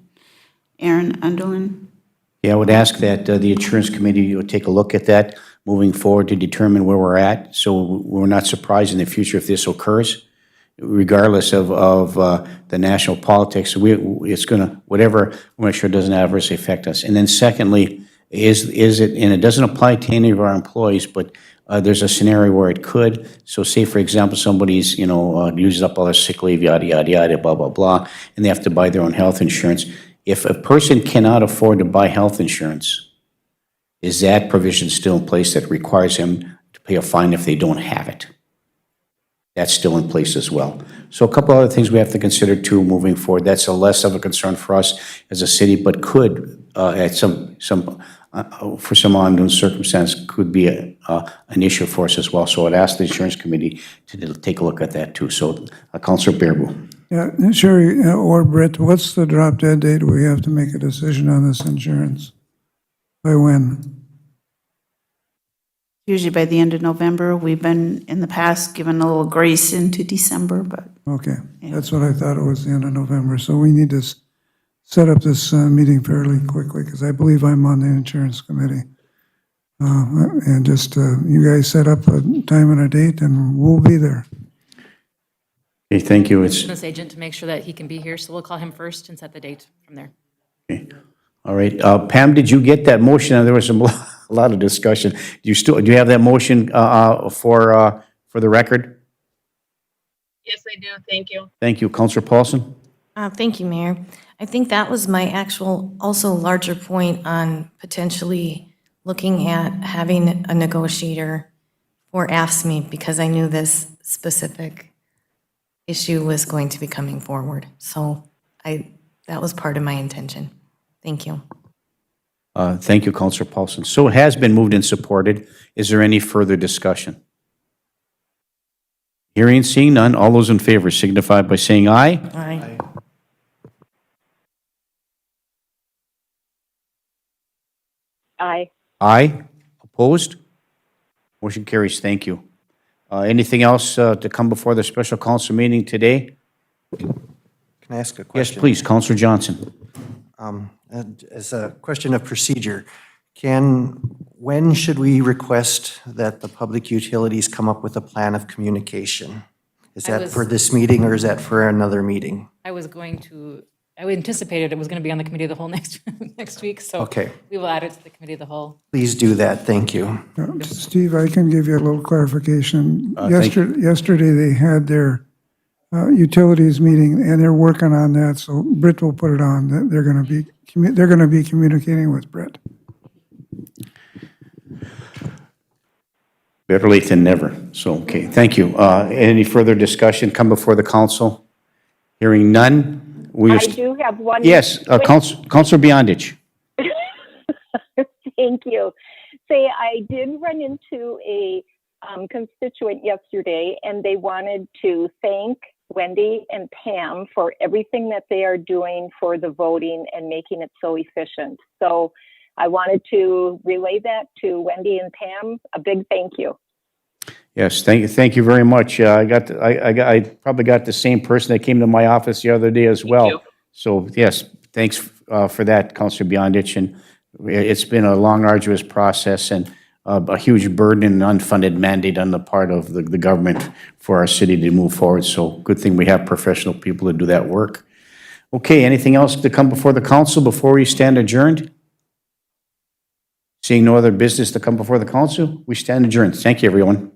K: Aaron Underlin.
A: Yeah, I would ask that the insurance committee would take a look at that moving forward to determine where we're at, so we're not surprised in the future if this occurs, regardless of the national politics. It's going to, whatever, we'll make sure it doesn't adversely affect us. And then secondly, is it, and it doesn't apply to any of our employees, but there's a scenario where it could. So say, for example, somebody's, uses up all their sick leave, yada, yada, yada, blah, blah, blah, and they have to buy their own health insurance. If a person cannot afford to buy health insurance, is that provision still in place that requires him to pay a fine if they don't have it? That's still in place as well. So a couple other things we have to consider too moving forward. That's less of a concern for us as a city, but could, at for some unknown circumstance, could be an issue for us as well. So I'd ask the insurance committee to take a look at that too. So Councilor Bearable.
D: Yeah, Sherry or Britt, what's the drop dead date we have to make a decision on this insurance? By when?
K: Usually by the end of November. We've been, in the past, given a little grace into December, but
D: Okay, that's what I thought, it was the end of November. So we need to set up this meeting fairly quickly, because I believe I'm on the insurance committee. And just, you guys set up a time and a date, and we'll be there.
A: Okay, thank you. It's,
C: Business agent to make sure that he can be here, so we'll call him first and set the date from there.
A: all right. Pam, did you get that motion? There was a lot of discussion. Do you have that motion for the record?
B: Yes, I do. Thank you.
A: Thank you. Councilor Paulson?
G: Thank you, Mayor. I think that was my actual, also larger point on potentially looking at having a negotiator for AFSCME, because I knew this specific issue was going to be coming forward. So that was part of my intention. Thank you.
A: Thank you, Councilor Paulson. So it has been moved and supported. Is there any further discussion? Hearing and seeing none, all those in favor signify by saying aye.
G: Aye.
J: Aye.
A: Aye. Opposed? Motion carries. Thank you. Anything else to come before the special council meeting today?
E: Can I ask a
A: Yes,
E: question?
A: please, Councilor Johnson.
E: As a question of procedure, when should we request that the public utilities come up with a plan of communication? Is that for this meeting, or is that for another meeting?
C: I anticipated it was going to be on the committee of the whole next week, so
E: Okay.
C: we will add it to the committee of the whole.
E: Please do that, thank you.
D: Steve, I can give you a little clarification.
A: Thank you.
D: Yesterday, they had their utilities meeting, and they're working on that, so Britt will put it on. They're going to be communicating with Britt.
A: Better late than never. So, okay, thank you. Any further discussion come before the council? Hearing none.
J: I do have one.
A: Yes, Councilor Beyondich.
J: Thank you. Say, I did run into a constituent yesterday, and they wanted to thank Wendy and Pam for everything that they are doing for the voting and making it so efficient. So I wanted to relay that to Wendy and Pam. A big thank you.
A: Yes, thank you very much. I probably got the same person that came to my office the other day as well.
B: you.
A: So yes, thanks for that, Councilor Beyondich. And it's been a long, arduous process, and a huge burden and unfunded mandate on the part of the government for our city to move forward. So good thing we have professional people to do that work. Okay, anything else to come before the council before we stand adjourned? Seeing no other business to come before the council, we stand adjourned. Thank you, everyone.